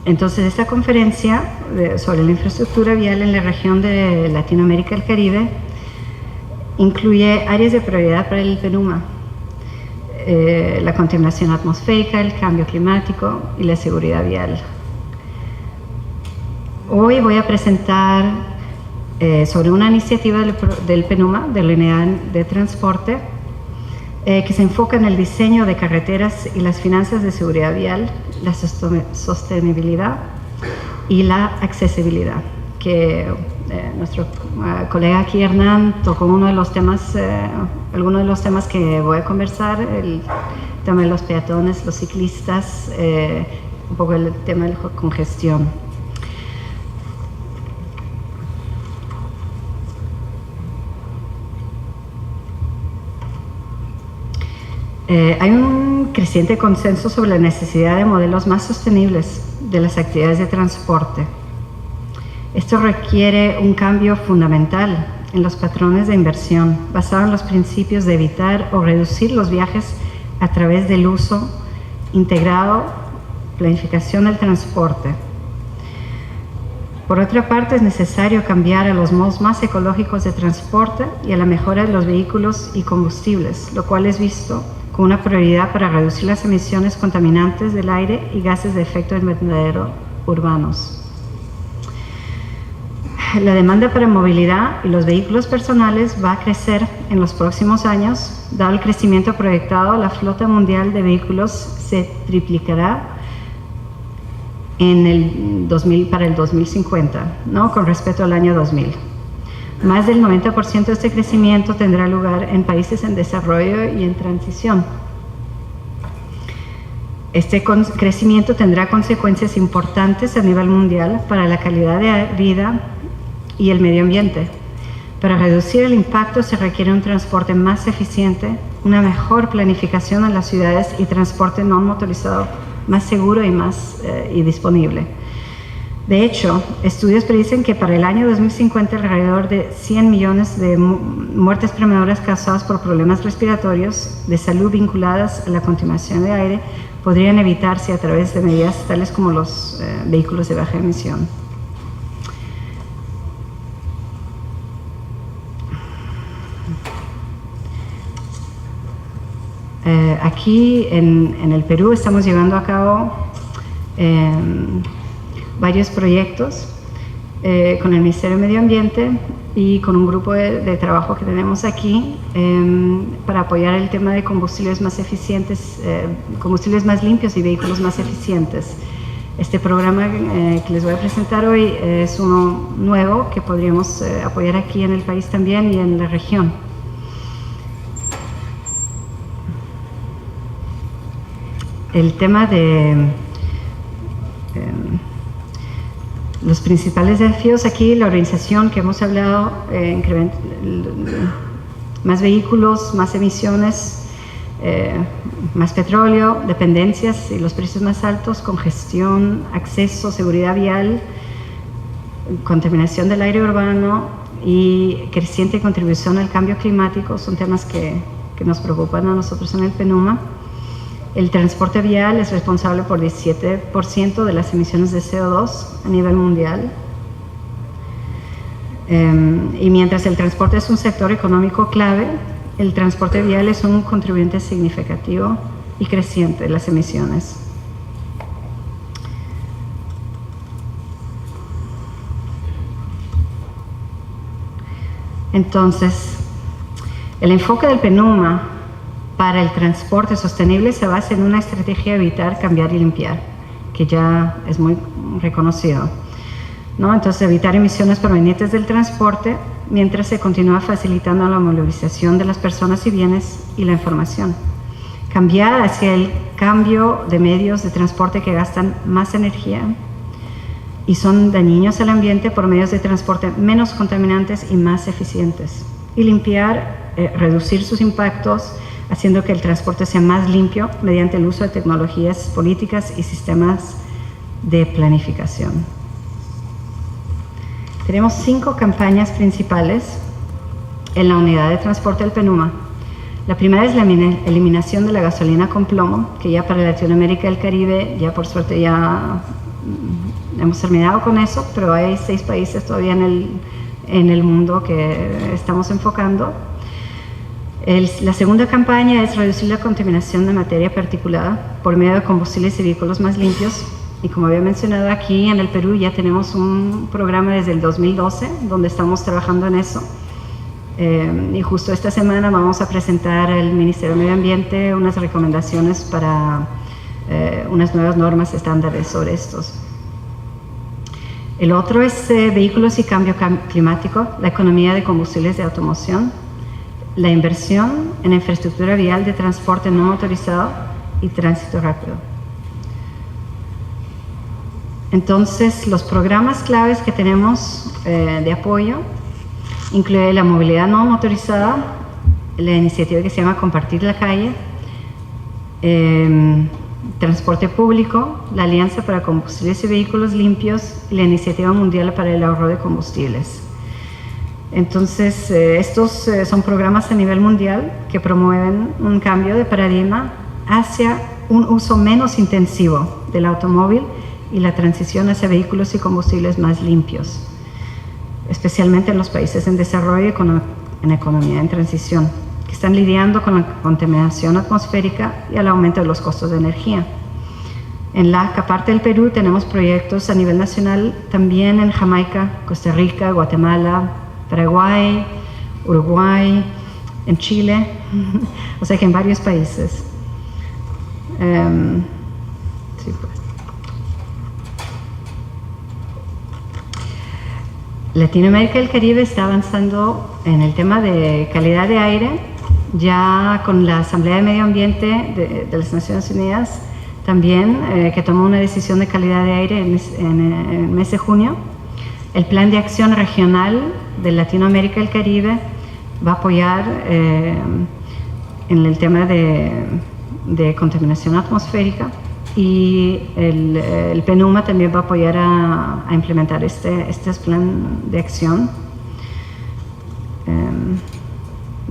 Entonces, esta conferencia sobre la infraestructura vial en la región de Latinoamérica y el Caribe incluye áreas de prioridad para el PENUMA, la contaminación atmosférica, el cambio climático y la seguridad vial. Hoy voy a presentar sobre una iniciativa del PENUMA, de la unidad de transporte, que se enfoca en el diseño de carreteras y las finanzas de seguridad vial, la sostenibilidad y la accesibilidad, que nuestro colega aquí, Hernán, tocó algunos de los temas que voy a conversar, el tema de los peatones, los ciclistas, un poco el tema de la congestión. Hay un creciente consenso sobre la necesidad de modelos más sostenibles de las actividades de transporte. Esto requiere un cambio fundamental en los patrones de inversión, basado en los principios de evitar o reducir los viajes a través del uso integrado, planificación del transporte. Por otra parte, es necesario cambiar a los modos más ecológicos de transporte y a la mejora de los vehículos y combustibles, lo cual es visto como una prioridad para reducir las emisiones contaminantes del aire y gases de efecto invernadero urbanos. La demanda para movilidad y los vehículos personales va a crecer en los próximos años. Dado el crecimiento proyectado, la flota mundial de vehículos se triplicará para el 2050, ¿no? Con respecto al año 2000. Más del 90% de este crecimiento tendrá lugar en países en desarrollo y en transición. Este crecimiento tendrá consecuencias importantes a nivel mundial para la calidad de vida y el medio ambiente. Para reducir el impacto se requiere un transporte más eficiente, una mejor planificación en las ciudades y transporte no motorizado más seguro y disponible. De hecho, estudios predicen que para el año 2050 alrededor de 100 millones de muertes prematuras causadas por problemas respiratorios de salud vinculadas a la contaminación de aire podrían evitarse a través de medidas tales como los vehículos de baja emisión. Aquí en el Perú estamos llevando a cabo varios proyectos con el Ministerio de Medio Ambiente y con un grupo de trabajo que tenemos aquí para apoyar el tema de combustibles más eficientes, combustibles más limpios y vehículos más eficientes. Este programa que les voy a presentar hoy es uno nuevo que podríamos apoyar aquí en el país también y en la región. El tema de los principales desafíos aquí, la organización que hemos hablado, más vehículos, más emisiones, más petróleo, dependencias y los precios más altos, congestión, acceso, seguridad vial, contaminación del aire urbano y creciente contribución al cambio climático son temas que nos preocupan a nosotros en el PENUMA. El transporte vial es responsable por 17% de las emisiones de CO2 a nivel mundial. Y mientras el transporte es un sector económico clave, el transporte vial es un contribuyente significativo y creciente de las emisiones. Entonces, el enfoque del PENUMA para el transporte sostenible se basa en una estrategia de evitar, cambiar y limpiar, que ya es muy reconocido, ¿no? Entonces, evitar emisiones provenientes del transporte mientras se continúa facilitando la movilización de las personas y bienes y la información. Cambiar hacia el cambio de medios de transporte que gastan más energía y son dañinos al ambiente por medios de transporte menos contaminantes y más eficientes. Y limpiar, reducir sus impactos, haciendo que el transporte sea más limpio mediante el uso de tecnologías políticas y sistemas de planificación. Tenemos 5 campañas principales en la unidad de transporte del PENUMA. La primera es la eliminación de la gasolina con plomo, que ya para Latinoamérica y el Caribe, ya por suerte ya hemos terminado con eso, pero hay 6 países todavía en el mundo que estamos enfocando. La segunda campaña es reducir la contaminación de materia particulada por medio de combustibles y vehículos más limpios. Y como había mencionado, aquí en el Perú ya tenemos un programa desde el 2012 donde estamos trabajando en eso. Y justo esta semana vamos a presentar al Ministerio de Medio Ambiente unas recomendaciones para unas nuevas normas estándares sobre estos. El otro es vehículos y cambio climático, la economía de combustibles de automoción, la inversión en infraestructura vial de transporte no motorizado y tránsito rápido. Entonces, los programas claves que tenemos de apoyo incluyen la movilidad no motorizada, la iniciativa que se llama Compartir la Calle, transporte público, la Alianza para Combustibles y Vehículos Limpios y la Iniciativa Mundial para el Ahorro de Combustibles. Entonces, estos son programas a nivel mundial que promueven un cambio de paradigma hacia un uso menos intensivo del automóvil y la transición hacia vehículos y combustibles más limpios, especialmente en los países en desarrollo y en economía en transición, que están lidiando con la contaminación atmosférica y el aumento de los costos de energía. En la parte del Perú tenemos proyectos a nivel nacional también en Jamaica, Costa Rica, Guatemala, Paraguay, Uruguay, en Chile, o sea que en varios países. Sí, pues. Latinoamérica y el Caribe está avanzando en el tema de calidad de aire, ya con la Asamblea de Medio Ambiente de las Naciones Unidas, también que tomó una decisión de calidad de aire en el mes de junio. El Plan de Acción Regional de Latinoamérica y el Caribe va a apoyar en el tema de contaminación atmosférica y el PENUMA también va a apoyar a implementar este plan de acción,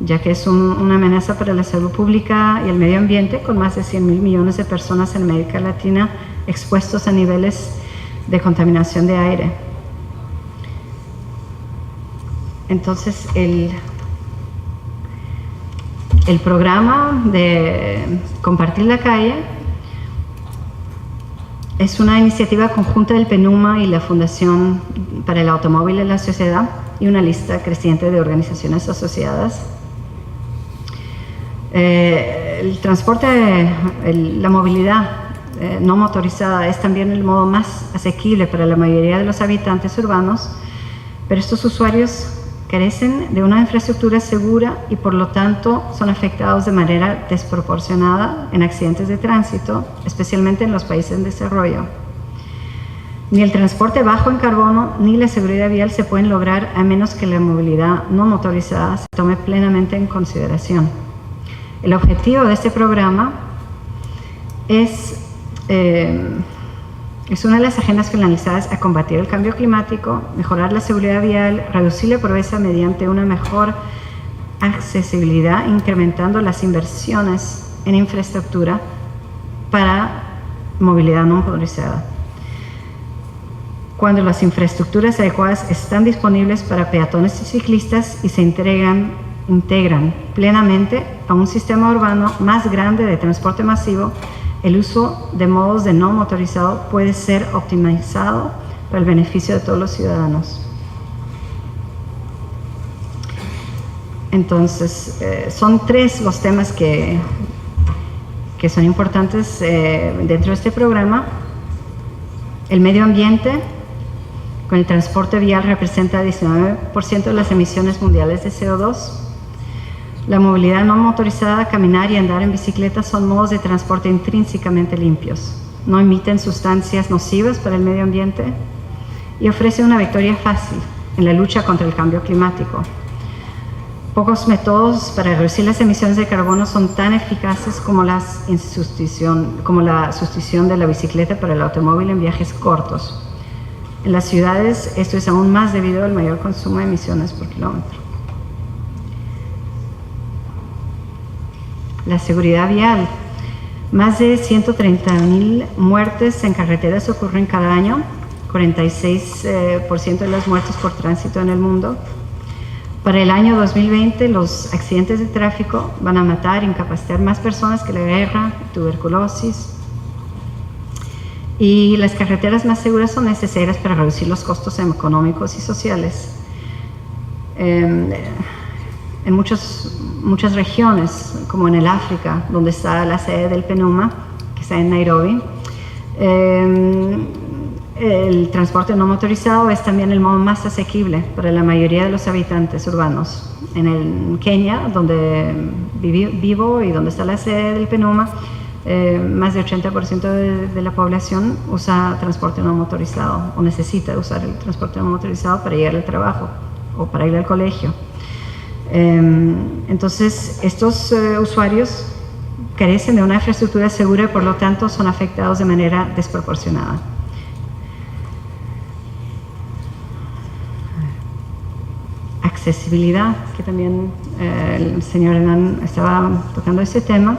ya que es una amenaza para la salud pública y el medio ambiente, con más de 100.000 millones de personas en América Latina expuestos a niveles de contaminación de aire. Entonces, el programa de Compartir la Calle Es una iniciativa conjunta del PENUMA y la Fundación para el Automóvil en la Sociedad y una lista creciente de organizaciones asociadas. El transporte, la movilidad no motorizada es también el modo más asequible para la mayoría de los habitantes urbanos, pero estos usuarios carecen de una infraestructura segura y por lo tanto son afectados de manera desproporcionada en accidentes de tránsito, especialmente en los países en desarrollo. Ni el transporte bajo en carbono ni la seguridad vial se pueden lograr a menos que la movilidad no motorizada se tome plenamente en consideración. El objetivo de este programa es una de las agendas finalizadas a combatir el cambio climático, mejorar la seguridad vial, reducir la pobreza mediante una mejor accesibilidad, incrementando las inversiones en infraestructura para movilidad no motorizada. Cuando las infraestructuras adecuadas están disponibles para peatones y ciclistas y se integran plenamente a un sistema urbano más grande de transporte masivo, el uso de modos de no motorizado puede ser optimizado para el beneficio de todos los ciudadanos. Entonces, son tres los temas que son importantes dentro de este programa. El medio ambiente, con el transporte vial, representa 19% de las emisiones mundiales de CO2. La movilidad no motorizada, caminar y andar en bicicleta son modos de transporte intrínsecamente limpios. No emiten sustancias nocivas para el medio ambiente y ofrecen una victoria fácil en la lucha contra el cambio climático. Pocos métodos para reducir las emisiones de carbono son tan eficaces como la sustitución de la bicicleta para el automóvil en viajes cortos. En las ciudades esto es aún más debido al mayor consumo de emisiones por kilómetro. La seguridad vial. Más de 130,000 muertes en carreteras ocurren cada año, 46% de las muertes por tránsito en el mundo. Para el año 2020, los accidentes de tráfico van a matar e incapacitar más personas que la guerra, tuberculosis. Y las carreteras más seguras son necesarias para reducir los costos económicos y sociales. En muchas regiones, como en el África, donde está la sede del PENUMA, que está en Nairobi, el transporte no motorizado es también el modo más asequible para la mayoría de los habitantes urbanos. En Kenia, donde vivo y donde está la sede del PENUMA, más del 80% de la población usa transporte no motorizado o necesita usar el transporte no motorizado para ir al trabajo o para ir al colegio. Entonces, estos usuarios carecen de una infraestructura segura y por lo tanto son afectados de manera desproporcionada. Accesibilidad, que también el señor Hernán estaba tocando ese tema.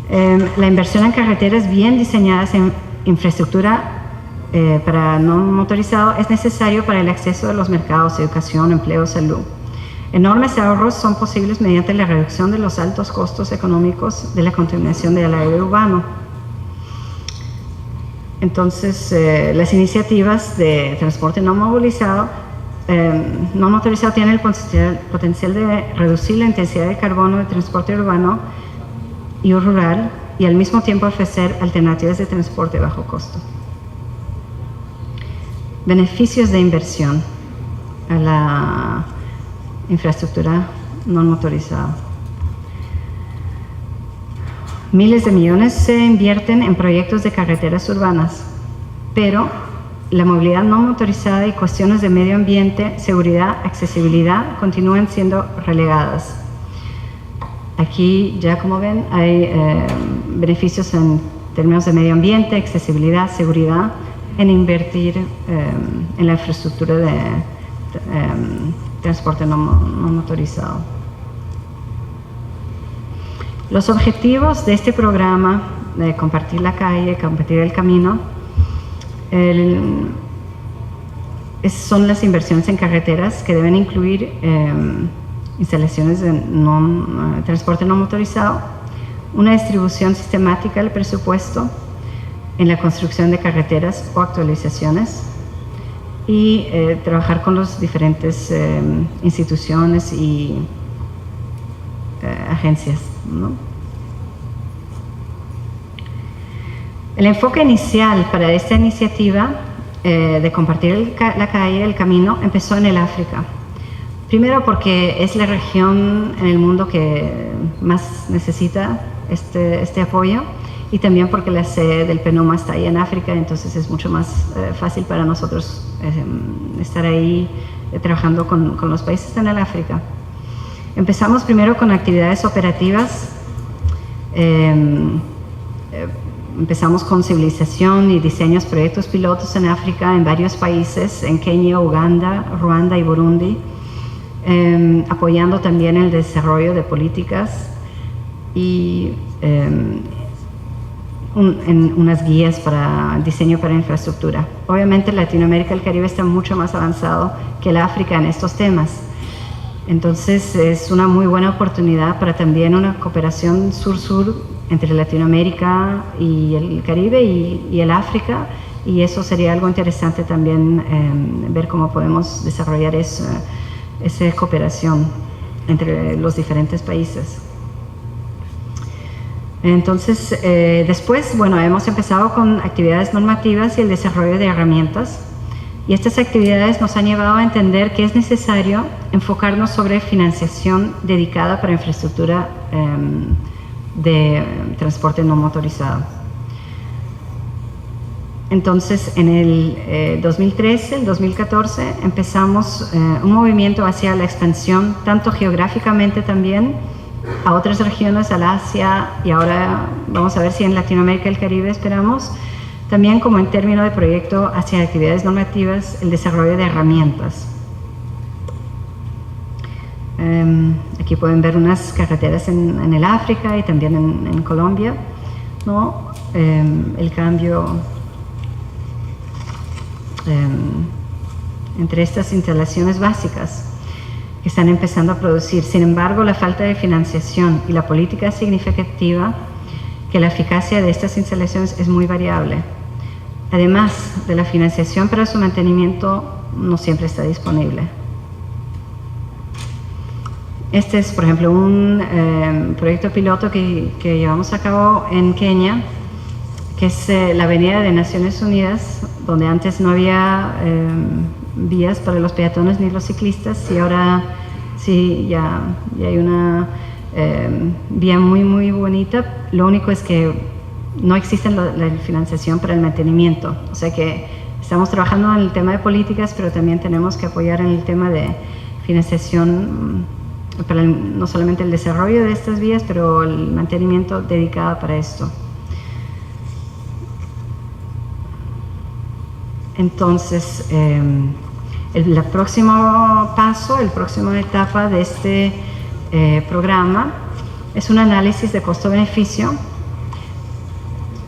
La inversión en carreteras bien diseñadas en infraestructura para no motorizado es necesario para el acceso a los mercados, educación, empleo, salud. Enormes ahorros son posibles mediante la reducción de los altos costos económicos de la contaminación del aire urbano. Entonces, las iniciativas de transporte no motorizado tienen el potencial de reducir la intensidad de carbono del transporte urbano y rural y al mismo tiempo ofrecer alternativas de transporte a bajo costo. Beneficios de inversión a la infraestructura no motorizada. Miles de millones se invierten en proyectos de carreteras urbanas, pero la movilidad no motorizada y cuestiones de medio ambiente, seguridad, accesibilidad continúan siendo relegadas. Aquí, ya como ven, hay beneficios en términos de medio ambiente, accesibilidad, seguridad, en invertir en la infraestructura de transporte no motorizado. Los objetivos de este programa de compartir la calle, compartir el camino, son las inversiones en carreteras que deben incluir instalaciones de transporte no motorizado, una distribución sistemática del presupuesto, en la construcción de carreteras o actualizaciones y trabajar con las diferentes instituciones y agencias, ¿no? El enfoque inicial para esta iniciativa de compartir la calle, el camino, empezó en el África. Primero porque es la región en el mundo que más necesita este apoyo, y también porque la sede del PENUMA está ahí en África, entonces es mucho más fácil para nosotros estar ahí trabajando con los países en el África. Empezamos primero con actividades operativas. Empezamos con civilización y diseños, proyectos pilotos en África, en varios países, en Kenia, Uganda, Ruanda y Burundi, apoyando también el desarrollo de políticas y en unas guías para diseño para infraestructura. Obviamente Latinoamérica y el Caribe está mucho más avanzado que el África en estos temas. Entonces es una muy buena oportunidad para también una cooperación sur-sur entre Latinoamérica y el Caribe y el África, y eso sería algo interesante también, ver cómo podemos desarrollar esa cooperación entre los diferentes países. Entonces, después, bueno, hemos empezado con actividades normativas y el desarrollo de herramientas, y estas actividades nos han llevado a entender que es necesario enfocarnos sobre financiación dedicada para infraestructura de transporte no motorizado. Entonces, en el 2013, el 2014, empezamos un movimiento hacia la expansión, tanto geográficamente también, a otras regiones, al Asia, y ahora vamos a ver si en Latinoamérica y el Caribe esperamos, también como en términos de proyecto hacia actividades normativas, el desarrollo de herramientas. Aquí pueden ver unas carreteras en el África y también en Colombia, ¿no? El cambio entre estas instalaciones básicas que están empezando a producir. Sin embargo, la falta de financiación y la política significativa que la eficacia de estas instalaciones es muy variable. Además de la financiación para su mantenimiento, no siempre está disponible. Este es, por ejemplo, un proyecto piloto que llevamos a cabo en Kenia, que es la Avenida de Naciones Unidas, donde antes no había vías para los peatones ni los ciclistas, y ahora sí ya hay una vía muy, muy bonita. Lo único es que no existe la financiación para el mantenimiento. O sea que estamos trabajando en el tema de políticas, pero también tenemos que apoyar en el tema de financiación para no solamente el desarrollo de estas vías, pero el mantenimiento dedicado para esto. Entonces, el próximo paso, la próxima etapa de este programa es un análisis de costo-beneficio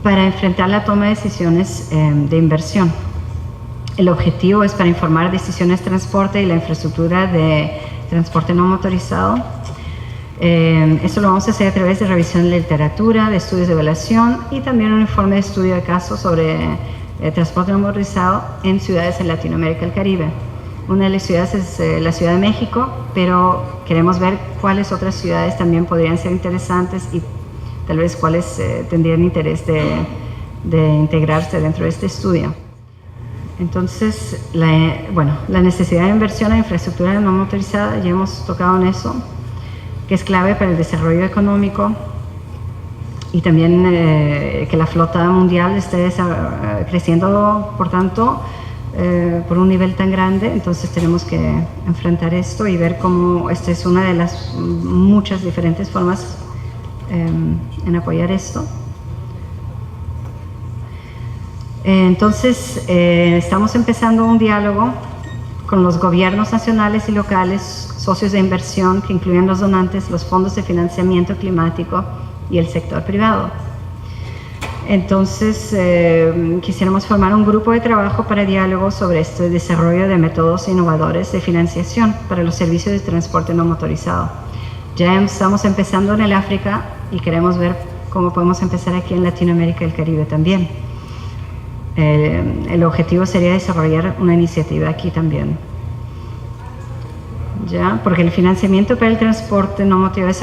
para enfrentar la toma de decisiones de inversión. El objetivo es para informar decisiones de transporte y la infraestructura de transporte no motorizado. Esto lo vamos a hacer a través de revisión de literatura, de estudios de evaluación y también un informe de estudio de casos sobre transporte no motorizado en ciudades en Latinoamérica y el Caribe. Una de las ciudades es la Ciudad de México, pero queremos ver cuáles otras ciudades también podrían ser interesantes y tal vez cuáles tendrían interés de integrarse dentro de este estudio. Entonces, la necesidad de inversión en infraestructura no motorizada, ya hemos tocado en eso, que es clave para el desarrollo económico y también que la flota mundial esté creciendo, por tanto, por un nivel tan grande. Entonces tenemos que enfrentar esto y ver cómo esta es una de las muchas diferentes formas en apoyar esto. Entonces, estamos empezando un diálogo con los gobiernos nacionales y locales, socios de inversión que incluyen los donantes, los fondos de financiamiento climático y el sector privado. Entonces, quisiéramos formar un grupo de trabajo para diálogo sobre este desarrollo de métodos innovadores de financiación para los servicios de transporte no motorizado. Ya estamos empezando en el África y queremos ver cómo podemos empezar aquí en Latinoamérica y el Caribe también. el objetivo sería desarrollar una iniciativa aquí también. ¿Ya? Porque el financiamiento para el transporte no motivado es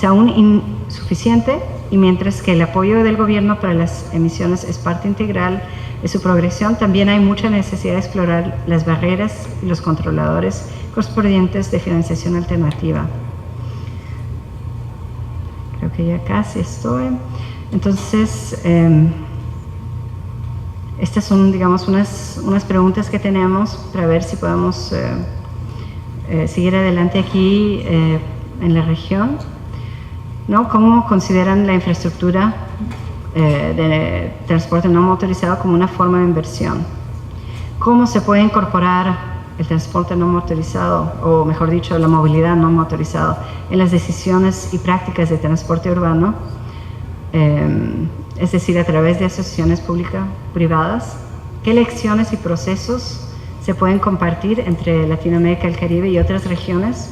aún insuficiente, y mientras que el apoyo del gobierno para las emisiones es parte integral de su progresión, también hay mucha necesidad de explorar las barreras y los controladores correspondientes de financiación alternativa. Creo que ya casi estoy. Entonces, estas son, digamos, unas preguntas que tenemos para ver si podemos seguir adelante aquí en la región, ¿no? ¿Cómo consideran la infraestructura de transporte no motorizado como una forma de inversión? ¿Cómo se puede incorporar el transporte no motorizado, o mejor dicho, la movilidad no motorizada, en las decisiones y prácticas de transporte urbano? Es decir, a través de asociaciones público-privadas. ¿Qué lecciones y procesos se pueden compartir entre Latinoamérica, el Caribe y otras regiones?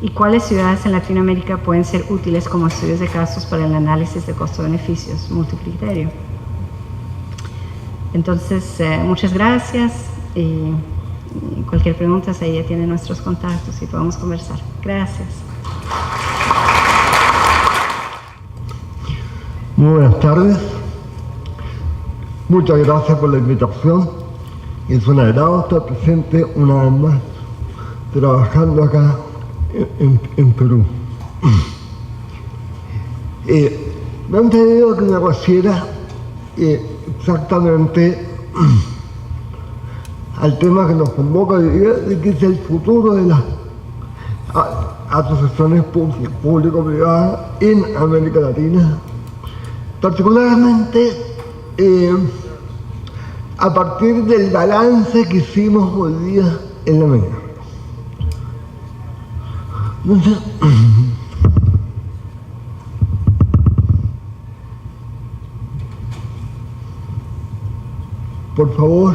¿Y cuáles ciudades en Latinoamérica pueden ser útiles como estudios de casos para el análisis de costo-beneficios multicriterio? Entonces, muchas gracias, y cualquier pregunta, ahí ya tienen nuestros contactos y podemos conversar. Gracias. Muy buenas tardes. Muchas gracias por la invitación. Es un agrado estar presente una vez más trabajando acá en Perú. Me han pedido que me refiera exactamente al tema que nos convoca hoy día, de que es el futuro de las asociaciones público-privadas en América Latina, particularmente a partir del balance que hicimos hoy día en la mañana. Entonces, por favor,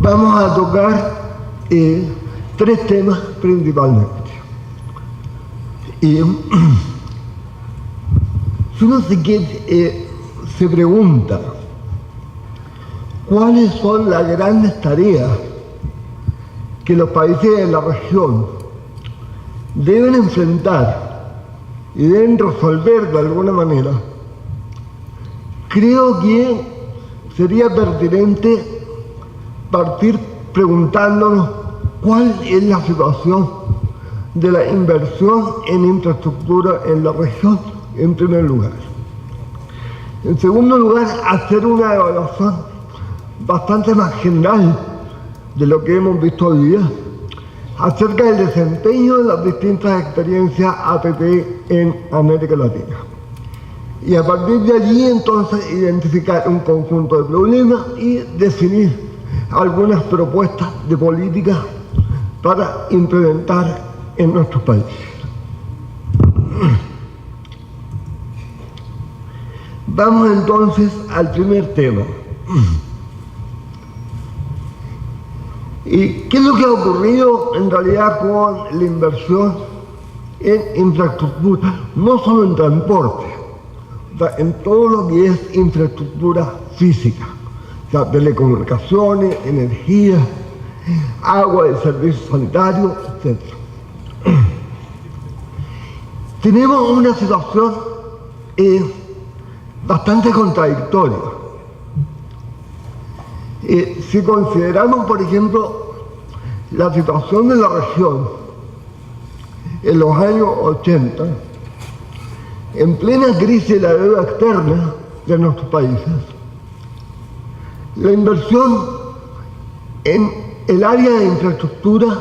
vamos a tocar tres temas principalmente. Si uno se pregunta cuáles son las grandes tareas que los países de la región deben enfrentar y deben resolver de alguna manera, creo que sería pertinente partir preguntándonos cuál es la situación de la inversión en infraestructura en la región, en primer lugar. En segundo lugar, hacer una evaluación bastante más general de lo que hemos visto hoy día acerca del desempeño de las distintas experiencias APP en América Latina. Y a partir de allí, entonces, identificar un conjunto de problemas y definir algunas propuestas de política para implementar en nuestros países. Vamos entonces al primer tema. ¿Y qué es lo que ha ocurrido en realidad con la inversión en infraestructura? No solo en transporte, o sea, en todo lo que es infraestructura física, o sea, telecomunicaciones, energía, agua de servicios sanitarios, etc. Tenemos una situación bastante contradictoria. Si consideramos, por ejemplo, la situación de la región en los años 80, en plena crisis de la deuda externa de nuestros países, la inversión en el área de infraestructura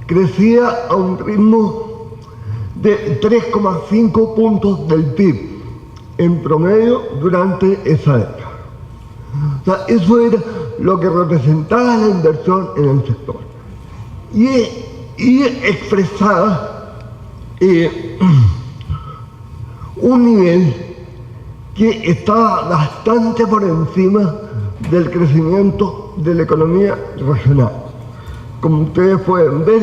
crecía a un ritmo de 3,5 puntos del PIB en promedio durante esa década. O sea, eso era lo que representaba la inversión en el sector. Y expresaba un nivel que estaba bastante por encima del crecimiento de la economía regional, como ustedes pueden ver,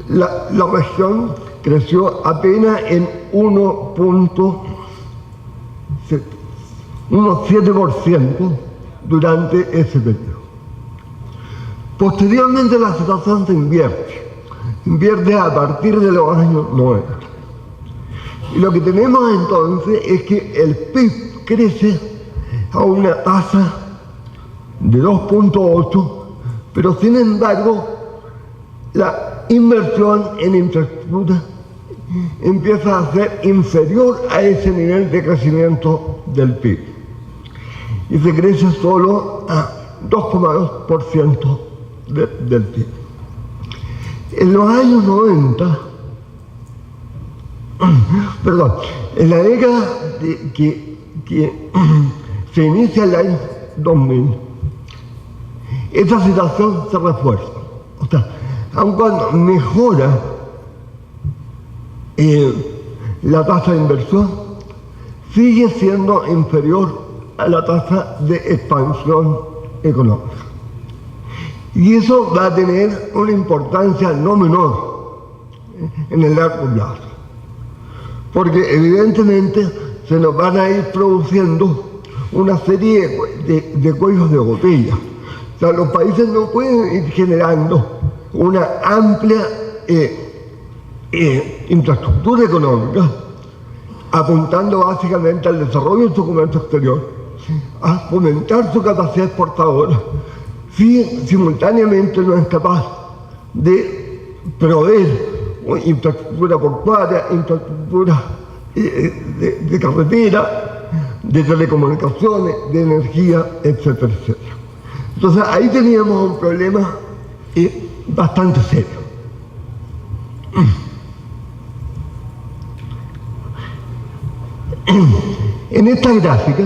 la región creció apenas en 1,7% durante ese periodo. Posteriormente la situación se invierte a partir de los años 90. Y lo que tenemos entonces es que el PIB crece a una tasa de 2,8, pero sin embargo la inversión en infraestructura empieza a ser inferior a ese nivel de crecimiento del PIB. Y se crece solo a 2,2% del PIB. En los años 90, en la década que se inicia el año 2000, esta situación se refuerza. O sea, aun cuando mejora la tasa de inversión, sigue siendo inferior a la tasa de expansión económica. Y eso va a tener una importancia no menor en el largo plazo, porque evidentemente se nos van a ir produciendo una serie de cuellos de botella. O sea, los países no pueden ir generando una amplia infraestructura económica, apuntando básicamente al desarrollo de su comercio exterior, a fomentar su capacidad exportadora, si simultáneamente no es capaz de proveer infraestructura portuaria, infraestructura de carretera, de telecomunicaciones, de energía, etcétera, etcétera. Entonces ahí teníamos un problema bastante serio. En esta gráfica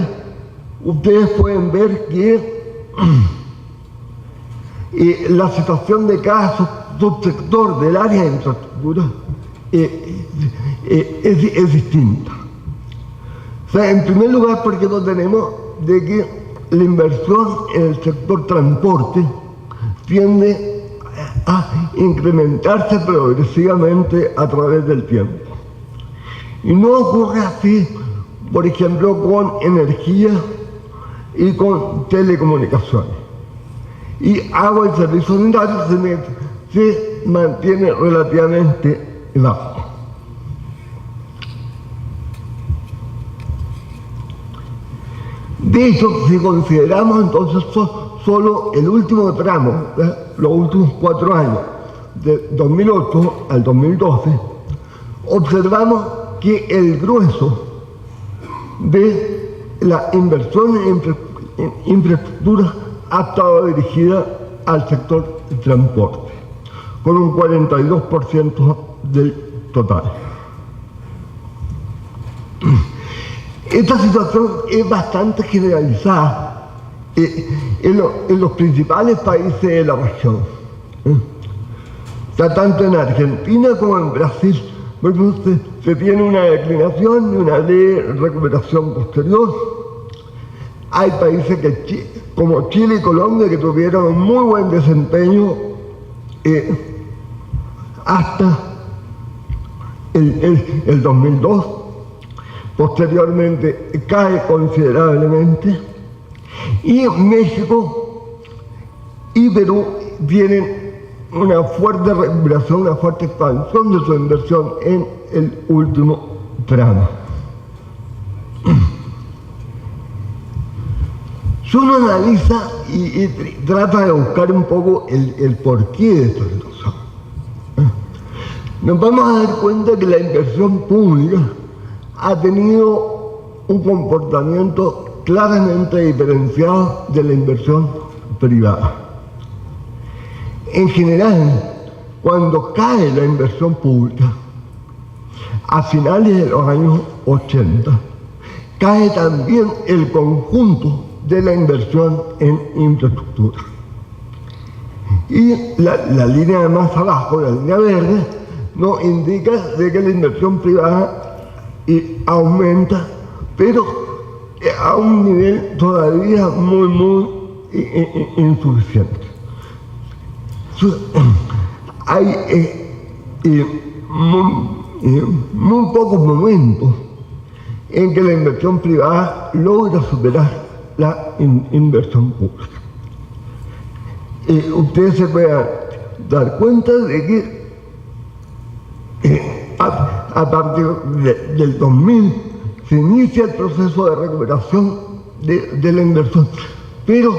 ustedes pueden ver que la situación de cada subsector del área de infraestructura es distinta. O sea, en primer lugar, porque no tenemos de que la inversión en el sector transporte tiende a incrementarse progresivamente a través del tiempo. Y no ocurre así, por ejemplo, con energía y con telecomunicaciones. Y agua y servicios sanitarios se mantiene relativamente bajo. De hecho, si consideramos entonces solo el último tramo, los últimos 4 años, de 2008 al 2012, observamos que el grueso de la inversión en infraestructura ha estado dirigida al sector de transporte, con un 42% del total. Esta situación es bastante generalizada en los principales países de la región. O sea, tanto en Argentina como en Brasil, se tiene una declinación y una de recuperación posterior. Hay países como Chile y Colombia que tuvieron un muy buen desempeño hasta el 2002. Posteriormente cae considerablemente, y México y Perú tienen una fuerte recuperación, una fuerte expansión de su inversión en el último tramo. Si uno analiza y trata de buscar un poco el porqué de esta situación, nos vamos a dar cuenta que la inversión pública ha tenido un comportamiento claramente diferenciado de la inversión privada. En general, cuando cae la inversión pública, a finales de los años 80, cae también el conjunto de la inversión en infraestructura. Y la línea más abajo, la línea verde, nos indica de que la inversión privada aumenta, pero a un nivel todavía muy insuficiente. hay muy pocos momentos en que la inversión privada logra superar la inversión pública. Ustedes se pueden dar cuenta de que a partir del 2000 se inicia el proceso de recuperación de la inversión, pero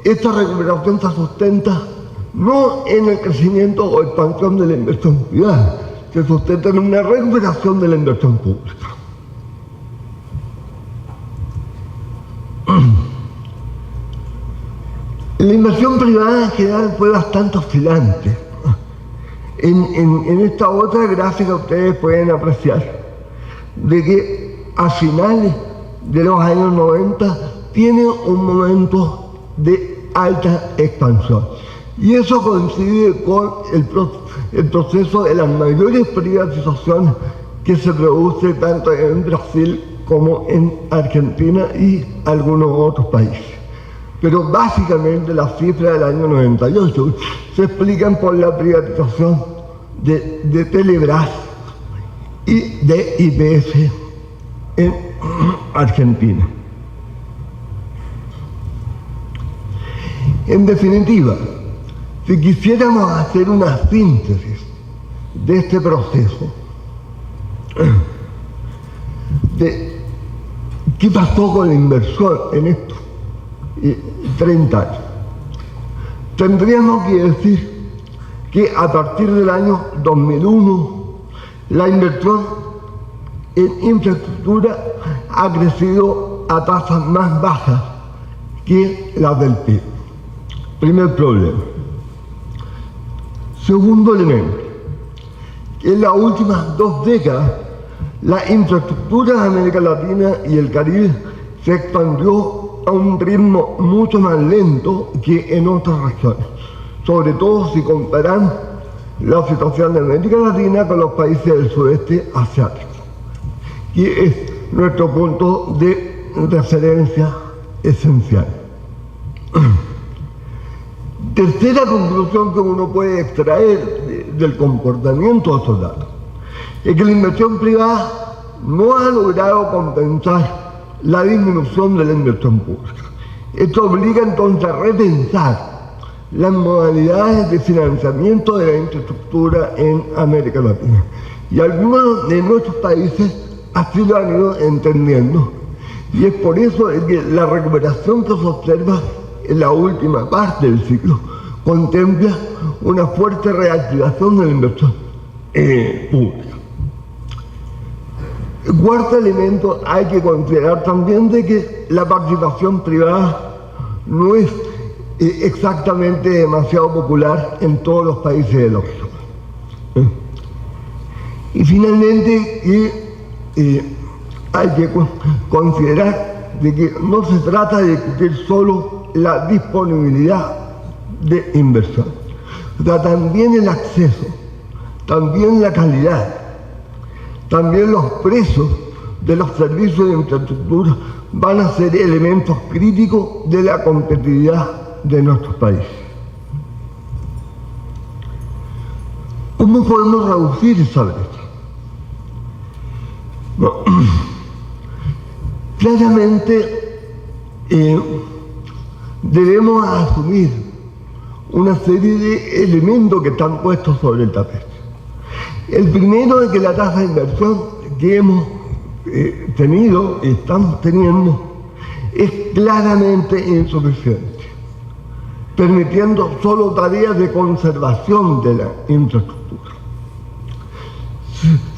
esta recuperación se sustenta no en el crecimiento o expansión de la inversión privada, se sustenta en una recuperación de la inversión pública. La inversión privada en general fue bastante oscilante. En esta otra gráfica ustedes pueden apreciar de que a finales de los años 90 tiene un momento de alta expansión. Y eso coincide con el proceso de las mayores privatizaciones que se produce tanto en Brasil como en Argentina y algunos otros países. Pero básicamente las cifras del año 98 se explican por la privatización de Telebrás y de YPF en Argentina. En definitiva, si quisiéramos hacer una síntesis de este proceso, de qué pasó con la inversión en estos 30 años, tendríamos que decir que a partir del año 2001 la inversión en infraestructura ha crecido a tasas más bajas que las del PIB. Primer problema. Segundo elemento, en las últimas 2 décadas la infraestructura de América Latina y el Caribe se expandió a un ritmo mucho más lento que en otras regiones, sobre todo si comparamos la situación de América Latina con los países del sudeste asiático, que es nuestro punto de referencia esencial. Tercera conclusión que uno puede extraer del comportamiento de estos datos es que la inversión privada no ha logrado compensar la disminución de la inversión pública. Esto obliga entonces a repensar las modalidades de financiamiento de la infraestructura en América Latina. Y algunos de nuestros países así lo han ido entendiendo. Y es por eso que la recuperación que se observa en la última parte del ciclo contempla una fuerte reactivación de la inversión pública. Cuarto elemento, hay que considerar también de que la participación privada no es exactamente demasiado popular en todos los países de la región. Y finalmente hay que considerar de que no se trata de discutir solo la disponibilidad de inversión, o sea, también el acceso, también la calidad, también los precios de los servicios de infraestructura van a ser elementos críticos de la competitividad de nuestros países. ¿Cómo podemos reducir esa brecha? No. Claramente debemos asumir una serie de elementos que están puestos sobre el tapete. El primero es que la tasa de inversión que hemos tenido y estamos teniendo es claramente insuficiente, permitiendo solo tareas de conservación de la infraestructura.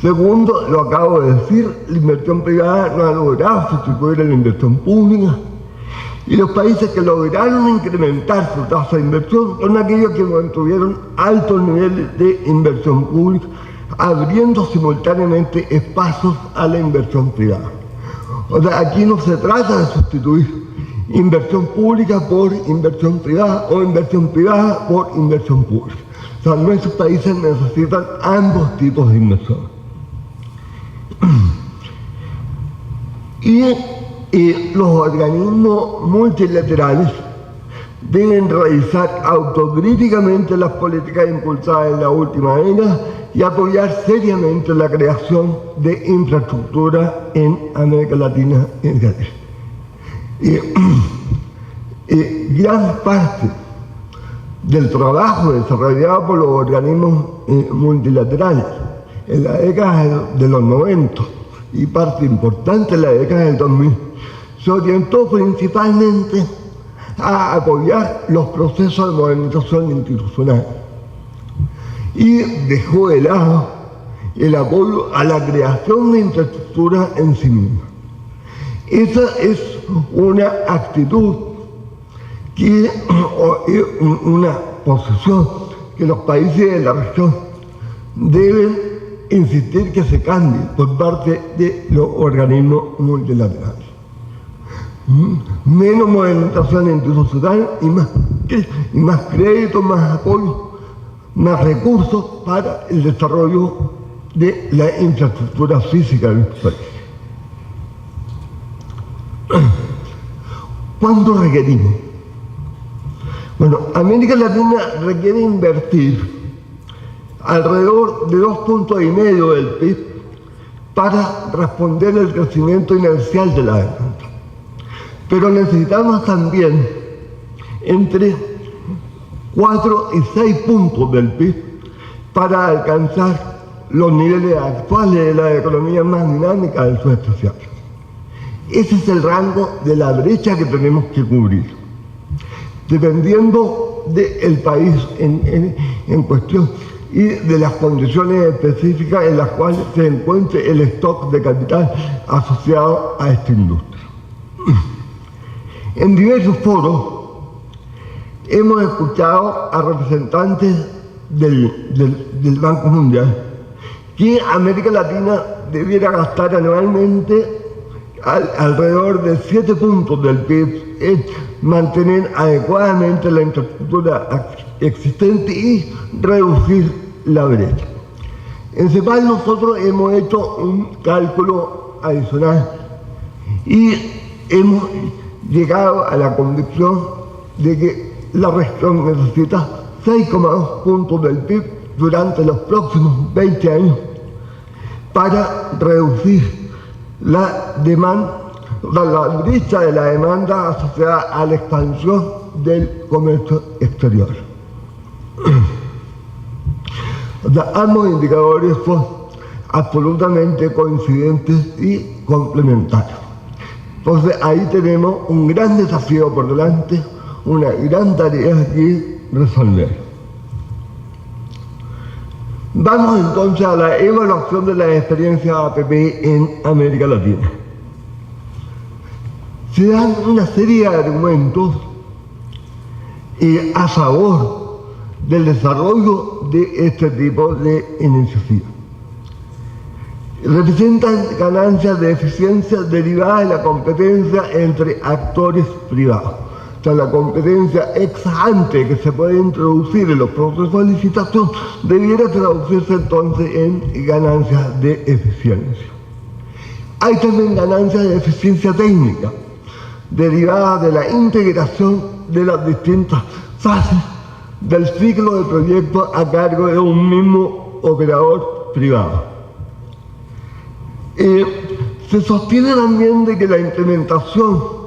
Segundo, lo acabo de decir, la inversión privada no ha logrado sustituir a la inversión pública, y los países que lograron incrementar su tasa de inversión son aquellos que mantuvieron altos niveles de inversión pública, abriendo simultáneamente espacios a la inversión privada. O sea, aquí no se trata de sustituir inversión pública por inversión privada o inversión privada por inversión pública. O sea, nuestros países necesitan ambos tipos de inversión. Y los organismos multilaterales deben revisar autocríticamente las políticas impulsadas en la última década y apoyar seriamente la creación de infraestructura en América Latina y el Caribe. Gran parte del trabajo desarrollado por los organismos multilaterales en la década de los 90 y parte importante en la década del 2000 se orientó principalmente a apoyar los procesos de modernización institucional y dejó de lado el apoyo a la creación de infraestructura en sí misma. Esa es una actitud una posición que los países de la región deben insistir que se cambie por parte de los organismos multilaterales. Menos modernización institucional y más crédito, más apoyo, más recursos para el desarrollo de la infraestructura física de los países. ¿Cuánto requerimos? Bueno, América Latina requiere invertir alrededor de 2,5 puntos del PIB para responder al crecimiento inercial de la demanda. Pero necesitamos también entre 4 y 6 puntos del PIB para alcanzar los niveles actuales de la economía más dinámica del sudeste asiático. Ese es el rango de la brecha que tenemos que cubrir. Dependiendo del país en cuestión y de las condiciones específicas en las cuales se encuentre el stock de capital asociado a esta industria. En diversos foros hemos escuchado a representantes del Banco Mundial que América Latina debiera gastar anualmente alrededor de 7 puntos del PIB en mantener adecuadamente la infraestructura existente y reducir la brecha. En CEPAL nosotros hemos hecho un cálculo adicional y hemos llegado a la convicción de que la región necesita 6,2 puntos del PIB durante los próximos 20 años para reducir la demanda, la brecha de la demanda asociada a la expansión del comercio exterior. Ambos indicadores son absolutamente coincidentes y complementarios. Entonces ahí tenemos un gran desafío por delante, una gran tarea que resolver. Vamos entonces a la evaluación de las experiencias APP en América Latina. Se dan una serie de argumentos a favor del desarrollo de este tipo de iniciativas. Representan ganancias de eficiencia derivadas de la competencia entre actores privados. O sea, la competencia ex ante que se puede introducir en los procesos de licitación debiera traducirse entonces en ganancias de eficiencia. Hay también ganancias de eficiencia técnica derivadas de la integración de las distintas fases del ciclo de proyecto a cargo de un mismo operador privado. Se sostiene también de que la implementación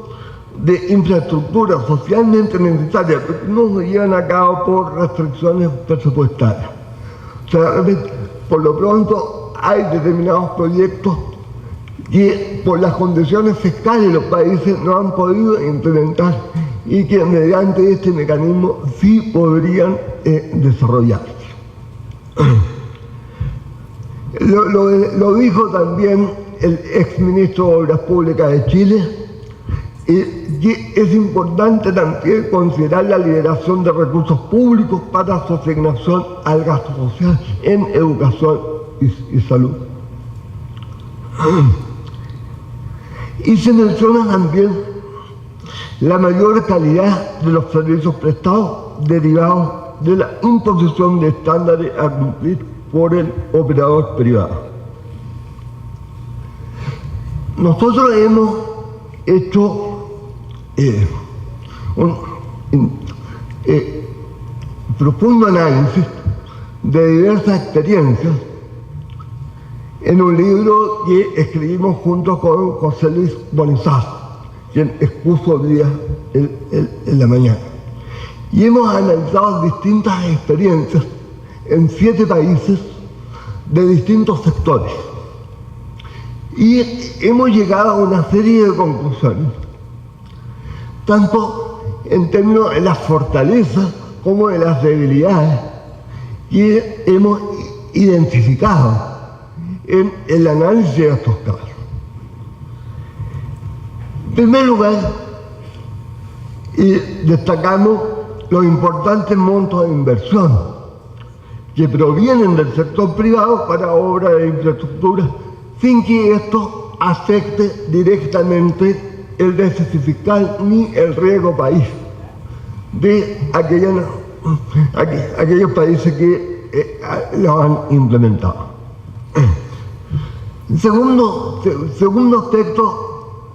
de infraestructuras socialmente necesarias no se llevan a cabo por restricciones presupuestarias. O sea, por lo pronto hay determinados proyectos que por las condiciones fiscales los países no han podido implementar y que mediante este mecanismo sí podrían desarrollarse. Lo dijo también el exministro de Obras Públicas de Chile, que es importante también considerar la liberación de recursos públicos para su asignación al gasto social en educación y salud. Y se menciona también la mayor calidad de los servicios prestados derivados de la imposición de estándares a cumplir por el operador privado. Nosotros hemos hecho profundo análisis de diversas experiencias en un libro que escribimos junto con José Luis Bonizás, quien expuso hoy día en la mañana. Y hemos analizado distintas experiencias en 7 países de distintos sectores. Y hemos llegado a una serie de conclusiones, tanto en términos de las fortalezas como de las debilidades que hemos identificado en el análisis de estos casos. En primer lugar, destacamos los importantes montos de inversión que provienen del sector privado para obras de infraestructura sin que esto afecte directamente el déficit fiscal ni el riesgo país de aquellos países que lo han implementado. Segundo aspecto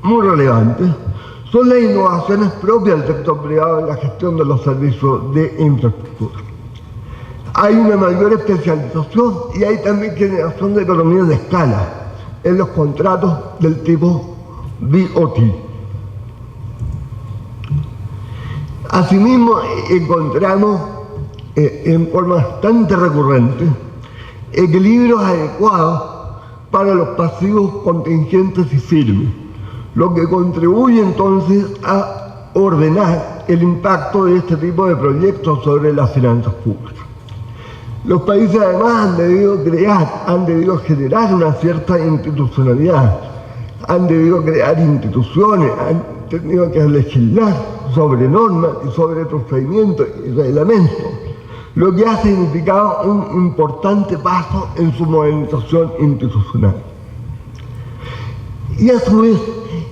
muy relevante son las innovaciones propias del sector privado en la gestión de los servicios de infraestructura. Hay una mayor especialización y hay también generación de economías de escala en los contratos del tipo BOT. Asimismo, encontramos en forma bastante recurrente equilibrios adecuados para los pasivos contingentes y firmes, lo que contribuye entonces a ordenar el impacto de este tipo de proyectos sobre las finanzas públicas. Los países además han debido generar una cierta institucionalidad, han debido crear instituciones, han tenido que legislar sobre normas y sobre procedimientos y reglamentos, lo que ha significado un importante paso en su modernización institucional. Y a su vez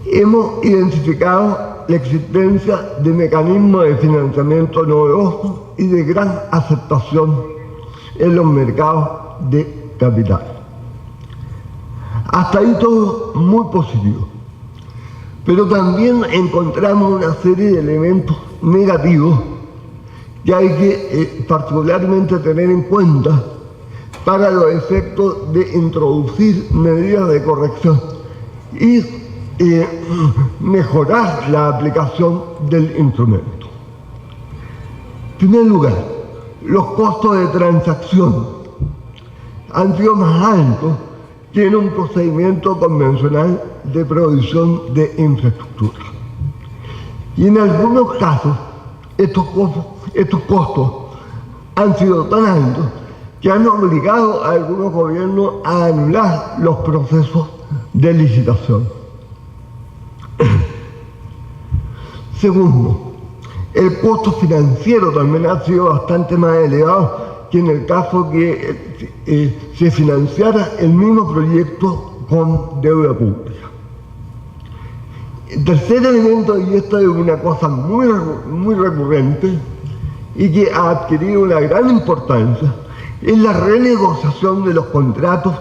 hemos identificado la existencia de mecanismos de financiamiento novedosos y de gran aceptación en los mercados de capital. Hasta ahí todo muy positivo. Pero también encontramos una serie de elementos negativos que hay que particularmente tener en cuenta para los efectos de introducir medidas de corrección y mejorar la aplicación del instrumento. En primer lugar, los costos de transacción han sido más altos que en un procedimiento convencional de provisión de infraestructura. Y en algunos casos, estos costos han sido tan altos que han obligado a algunos gobiernos a anular los procesos de licitación. Segundo, el costo financiero también ha sido bastante más elevado que en el caso que se financiara el mismo proyecto con deuda pública. El tercer elemento, y esto es una cosa muy recurrente y que ha adquirido una gran importancia, es la renegociación de los contratos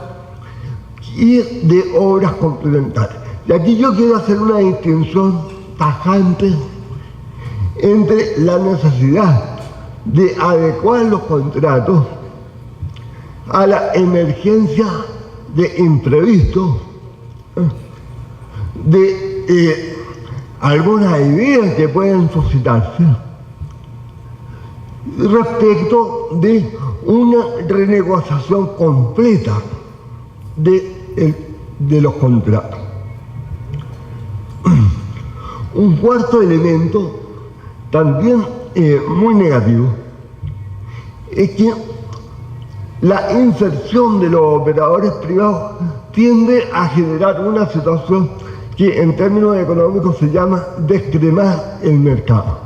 y de obras complementarias. Y aquí yo quiero hacer una distinción tajante entre la necesidad de adecuar los contratos a la emergencia de imprevistos, de algunas ideas que pueden suscitarse respecto de una renegociación completa de los contratos. Un cuarto elemento también muy negativo es que la inserción de los operadores privados tiende a generar una situación que en términos económicos se llama descremar el mercado.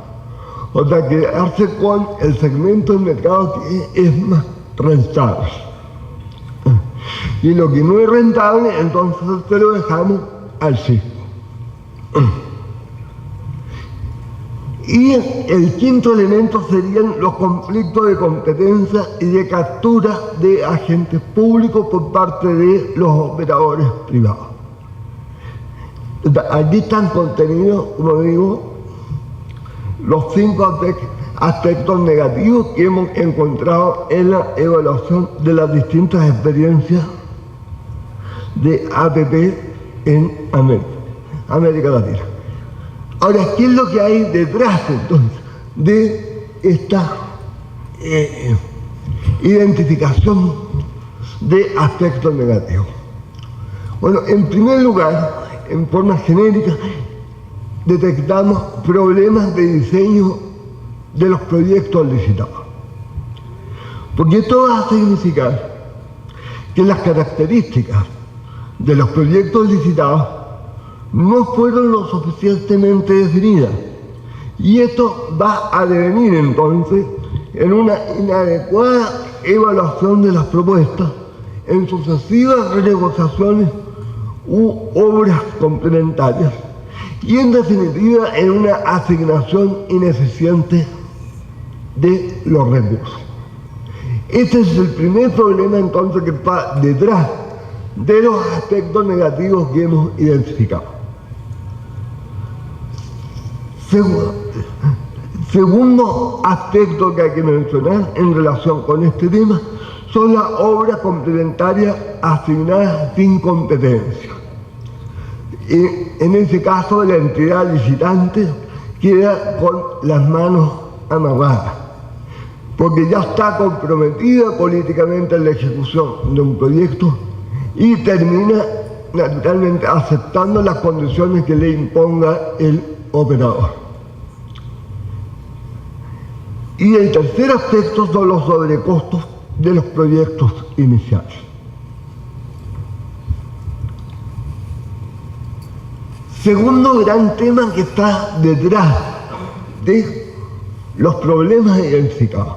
O sea, quedarse con el segmento del mercado que es más rentable. Y lo que no es rentable, entonces se lo dejamos al fisco. Y el quinto elemento serían los conflictos de competencia y de captura de agentes públicos por parte de los operadores privados. Aquí están contenidos, como digo, los 5 aspectos negativos que hemos encontrado en la evaluación de las distintas experiencias de APP en América Latina. Ahora, ¿qué es lo que hay detrás entonces de esta identificación de aspectos negativos? Bueno, en primer lugar, en forma genérica, detectamos problemas de diseño de los proyectos licitados. Porque esto va a significar que las características de los proyectos licitados no fueron lo suficientemente definidas. Y esto va a devenir entonces en una inadecuada evaluación de las propuestas, en sucesivas renegociaciones u obras complementarias, y en definitiva en una asignación ineficiente de los recursos. Este es el primer problema entonces que está detrás de los aspectos negativos que hemos identificado. Segundo aspecto que hay que mencionar en relación con este tema son las obras complementarias asignadas sin competencia. En ese caso, la entidad licitante queda con las manos amarradas, porque ya está comprometida políticamente en la ejecución de un proyecto y termina naturalmente aceptando las condiciones que le imponga el operador. Y el tercer aspecto son los sobrecostos de los proyectos iniciales. Segundo gran tema que está detrás de los problemas identificados: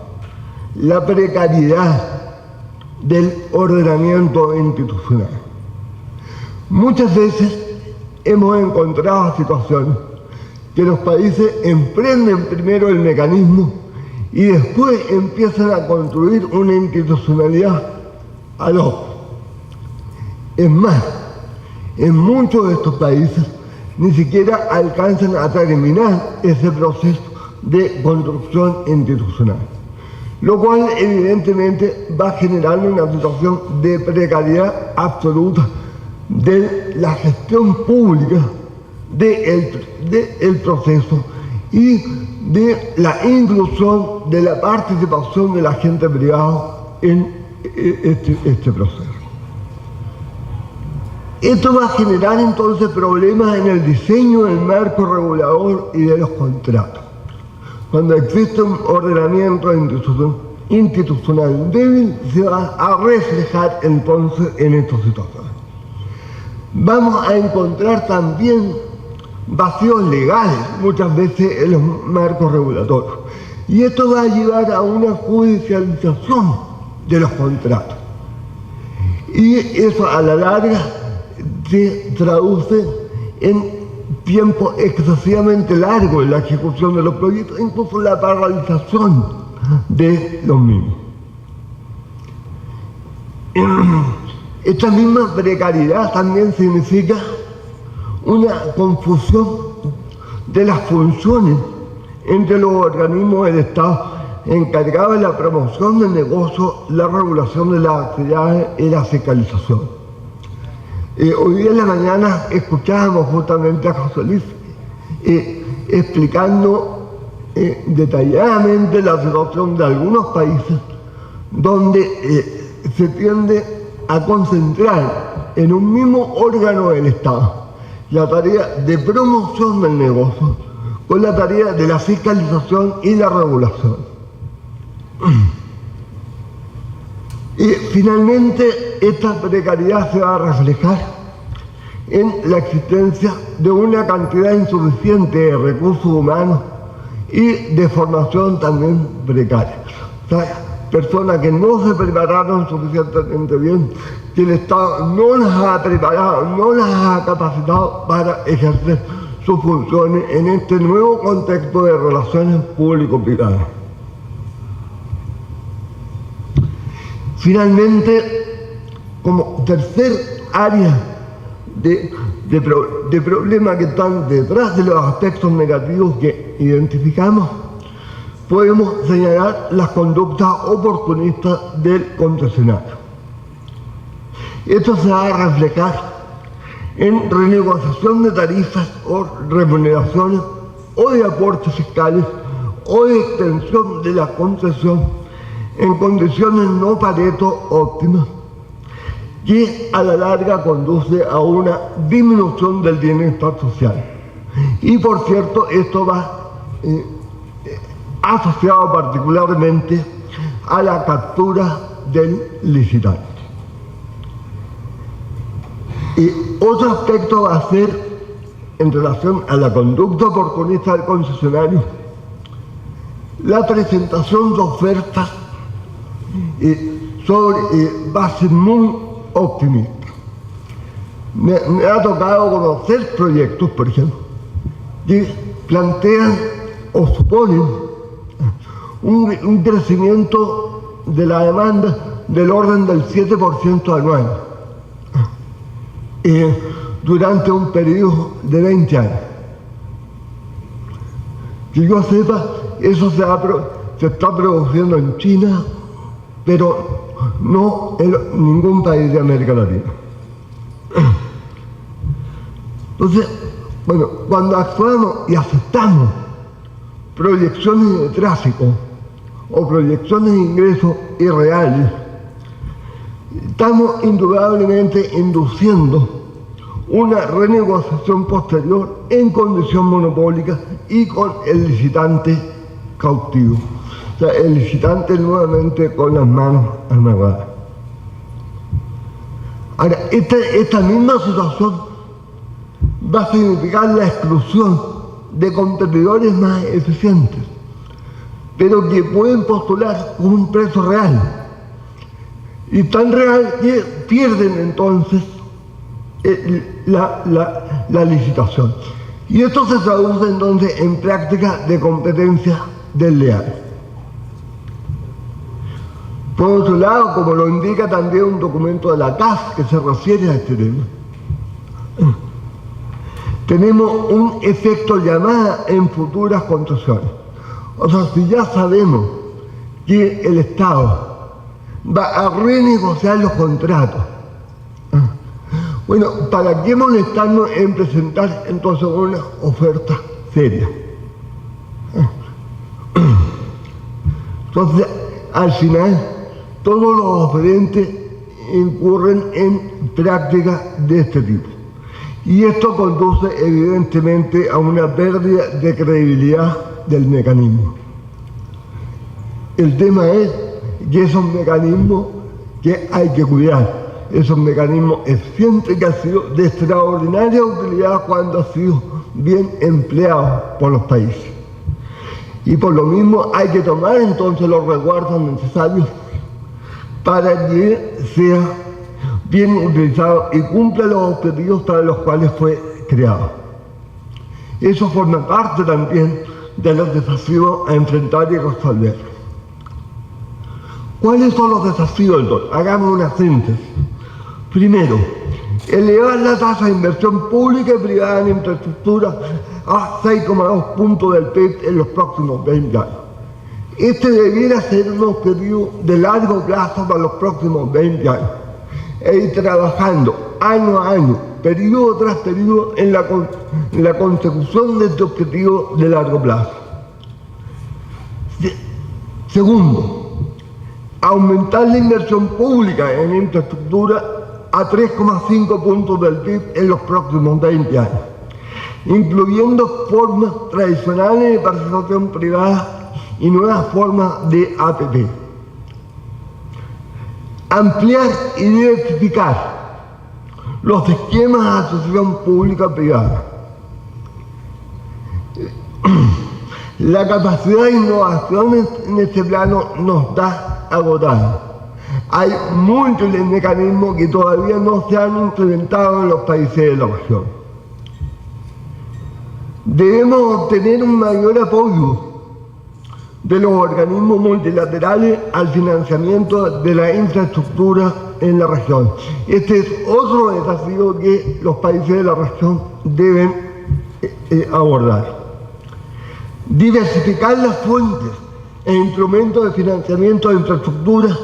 la precariedad del ordenamiento institucional. Muchas veces hemos encontrado situaciones que los países emprenden primero el mecanismo y después empiezan a construir una institucionalidad ad hoc. Es más, en muchos de estos países ni siquiera alcanzan a terminar ese proceso de construcción institucional, lo cual evidentemente va generando una situación de precariedad absoluta de la gestión pública del proceso y de la inclusión de la participación del agente privado en este proceso. Esto va a generar entonces problemas en el diseño del marco regulador y de los contratos. Cuando existe un ordenamiento institucional débil, se va a reflejar entonces en estas situaciones. Vamos a encontrar también vacíos legales muchas veces en los marcos regulatorios, y esto va a llevar a una judicialización de los contratos, y eso a la larga se traduce en tiempo excesivamente largo en la ejecución de los proyectos, incluso la paralización de los mismos. Esta misma precariedad también significa una confusión de las funciones entre los organismos del Estado encargados de la promoción del negocio, la regulación de las actividades y la fiscalización. Hoy día en la mañana escuchábamos justamente a José Luis explicando detalladamente la situación de algunos países donde se tiende a concentrar en un mismo órgano del Estado la tarea de promoción del negocio con la tarea de la fiscalización y la regulación. Y finalmente esta precariedad se va a reflejar en la existencia de una cantidad insuficiente de recursos humanos y de formación también precaria. O sea, personas que no se prepararon suficientemente bien, que el Estado no las ha preparado, no las ha capacitado para ejercer sus funciones en este nuevo contexto de relaciones público-privadas. Finalmente, como tercer área de problemas que están detrás de los aspectos negativos que identificamos, podemos señalar las conductas oportunistas del concesionario. Esto se va a reflejar en renegociación de tarifas o remuneraciones o de aportes fiscales o de extensión de la concesión en condiciones no Pareto óptimas, que a la larga conduce a una disminución del bienestar social. Y por cierto, esto va asociado particularmente a la captura del licitante. Y otro aspecto va a ser en relación a la conducta oportunista del concesionario, la presentación de ofertas sobre bases muy optimistas. Me ha tocado conocer proyectos, por ejemplo, que plantean o suponen un crecimiento de la demanda del orden del 7% anual durante un periodo de 20 años. Que yo sepa, eso se está produciendo en China, pero no en ningún país de América Latina. Entonces, bueno, cuando actuamos y aceptamos proyecciones de tráfico o proyecciones de ingresos irreales, estamos indudablemente induciendo una renegociación posterior en condición monopólica y con el licitante cautivo. O sea, el licitante nuevamente con las manos amarradas. Ahora, esta misma situación va a significar la exclusión de competidores más eficientes, pero que pueden postular con un precio real. Y tan real que pierden entonces la licitación. Y esto se traduce entonces en prácticas de competencia desleal. Por otro lado, como lo indica también un documento de la CAF que se refiere a este tema, tenemos un efecto llamada en futuras concesiones. O sea, si ya sabemos que el Estado va a renegociar los contratos, bueno, ¿para qué molestarnos en presentar entonces una oferta seria? Entonces, al final, todos los oferentes incurren en prácticas de este tipo. Y esto conduce evidentemente a una pérdida de credibilidad del mecanismo. El tema es que esos mecanismos que hay que cuidar, esos mecanismos eficientes que han sido de extraordinaria utilidad cuando han sido bien empleados por los países. Y por lo mismo hay que tomar entonces los resguardos necesarios para que sea bien utilizado y cumpla los objetivos para los cuales fue creado. Eso forma parte también de los desafíos a enfrentar y resolver. ¿Cuáles son los desafíos entonces? Hagamos una síntesis. Primero, elevar la tasa de inversión pública y privada en infraestructura a 6,2 puntos del PIB en los próximos 20 años. Este debiera ser un objetivo de largo plazo para los próximos 20 años e ir trabajando año a año, periodo tras periodo, en la consecución de este objetivo de largo plazo. Segundo, aumentar la inversión pública en infraestructura a 3,5 puntos del PIB en los próximos 20 años, incluyendo formas tradicionales de participación privada y nuevas formas de APP. Ampliar y diversificar los esquemas de asociación pública-privada. La capacidad de innovación en este plano no está agotada. Hay múltiples mecanismos que todavía no se han implementado en los países de la región. Debemos obtener un mayor apoyo de los organismos multilaterales al financiamiento de la infraestructura en la región. Este es otro desafío que los países de la región deben abordar. diversificar las fuentes e instrumentos de financiamiento de infraestructura,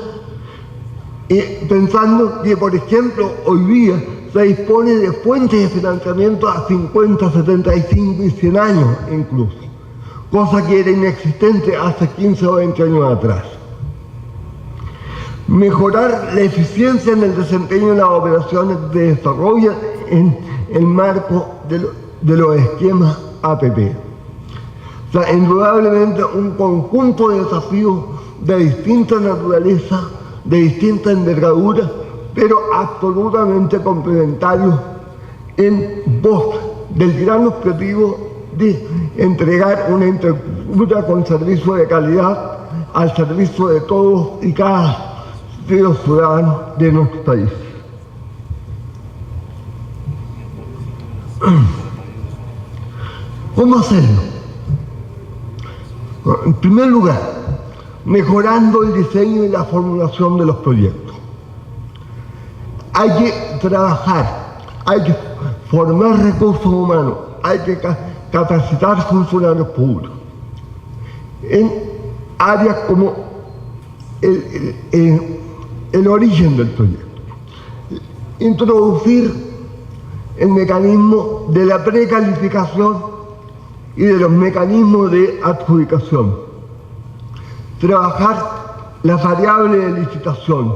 pensando que, por ejemplo, hoy día se dispone de fuentes de financiamiento a 50, 75 y 100 años incluso, cosa que era inexistente hace 15 o 20 años atrás. Mejorar la eficiencia en el desempeño de las operaciones de desarrollo en el marco de los esquemas APP. O sea, indudablemente un conjunto de desafíos de distinta naturaleza, de distinta envergadura, pero absolutamente complementarios en pos del gran objetivo de entregar una infraestructura con servicio de calidad al servicio de todos y cada de los ciudadanos de nuestro país. ¿Cómo hacerlo? En primer lugar, mejorando el diseño y la formulación de los proyectos. Hay que trabajar, hay que formar recursos humanos, hay que capacitar funcionarios públicos en áreas como el origen del proyecto. Introducir el mecanismo de la precalificación y de los mecanismos de adjudicación. Trabajar las variables de licitación,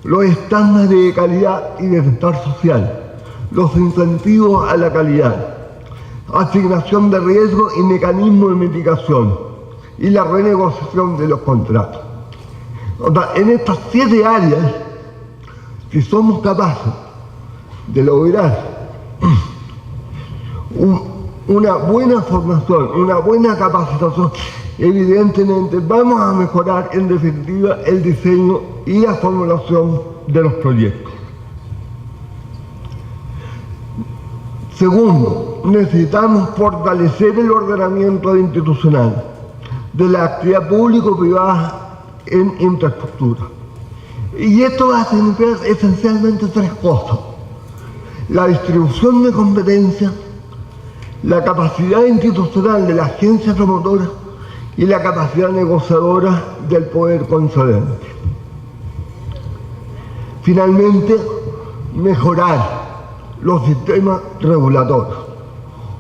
los estándares de calidad y bienestar social, los incentivos a la calidad, asignación de riesgo y mecanismos de mitigación y la renegociación de los contratos. O sea, en estas 7 áreas, si somos capaces de lograr una buena formación, una buena capacitación, evidentemente vamos a mejorar en definitiva el diseño y la formulación de los proyectos. Segundo, necesitamos fortalecer el ordenamiento institucional de la actividad público-privada en infraestructura. Y esto va a significar esencialmente 3 cosas: la distribución de competencias, la capacidad institucional de la agencia promotora y la capacidad negociadora del poder concedente. Finalmente, mejorar los sistemas regulatorios,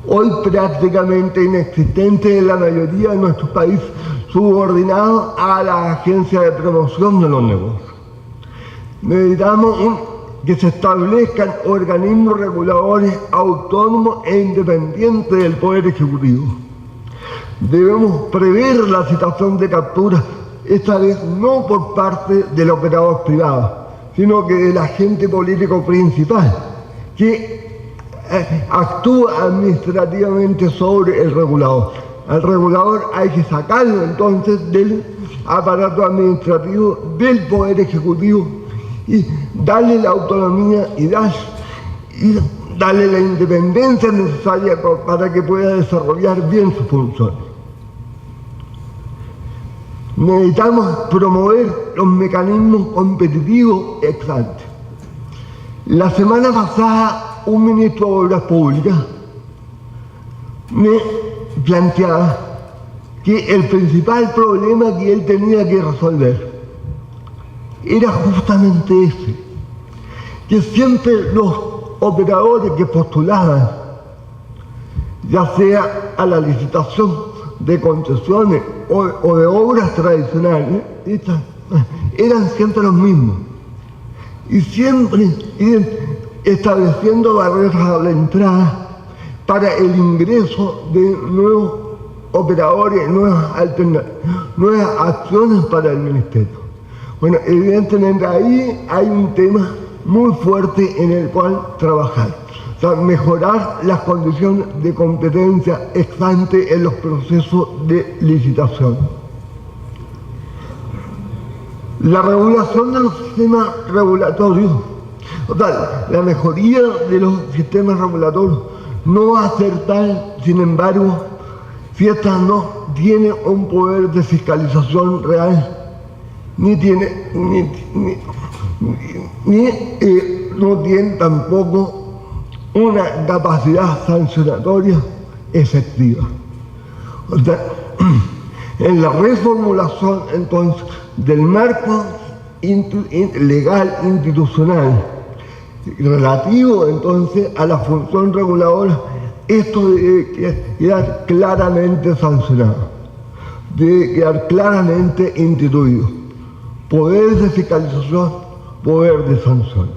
hoy prácticamente inexistentes en la mayoría de nuestros países, subordinados a la agencia de promoción de los negocios. Necesitamos que se establezcan organismos reguladores autónomos e independientes del Poder Ejecutivo. Debemos prever la situación de captura, esta vez no por parte del operador privado, sino que del agente político principal, que actúa administrativamente sobre el regulador. Al regulador hay que sacarlo entonces del aparato administrativo del Poder Ejecutivo y darle la autonomía y darle la independencia necesaria para que pueda desarrollar bien sus funciones. Necesitamos promover los mecanismos competitivos ex ante. La semana pasada, un ministro de Obras Públicas me planteaba que el principal problema que él tenía que resolver era justamente ese, que siempre los operadores que postulaban, ya sea a la licitación de concesiones o de obras tradicionales, eran siempre los mismos, y siempre estableciendo barreras a la entrada para el ingreso de nuevos operadores, nuevas acciones para el Ministerio. Bueno, evidentemente ahí hay un tema muy fuerte en el cual trabajar. O sea, mejorar las condiciones de competencia ex ante en los procesos de licitación. La regulación de los sistemas regulatorios, o sea, la mejoría de los sistemas regulatorios no va a ser tal, sin embargo, si esta no tiene un poder de fiscalización real, no tiene tampoco una capacidad sancionatoria efectiva. O sea, en la reformulación entonces del marco legal institucional relativo entonces a la función reguladora, esto debe quedar claramente sancionado, debe quedar claramente instituido. Poder de fiscalización, poder de sanción.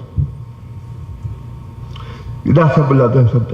Gracias por la atención.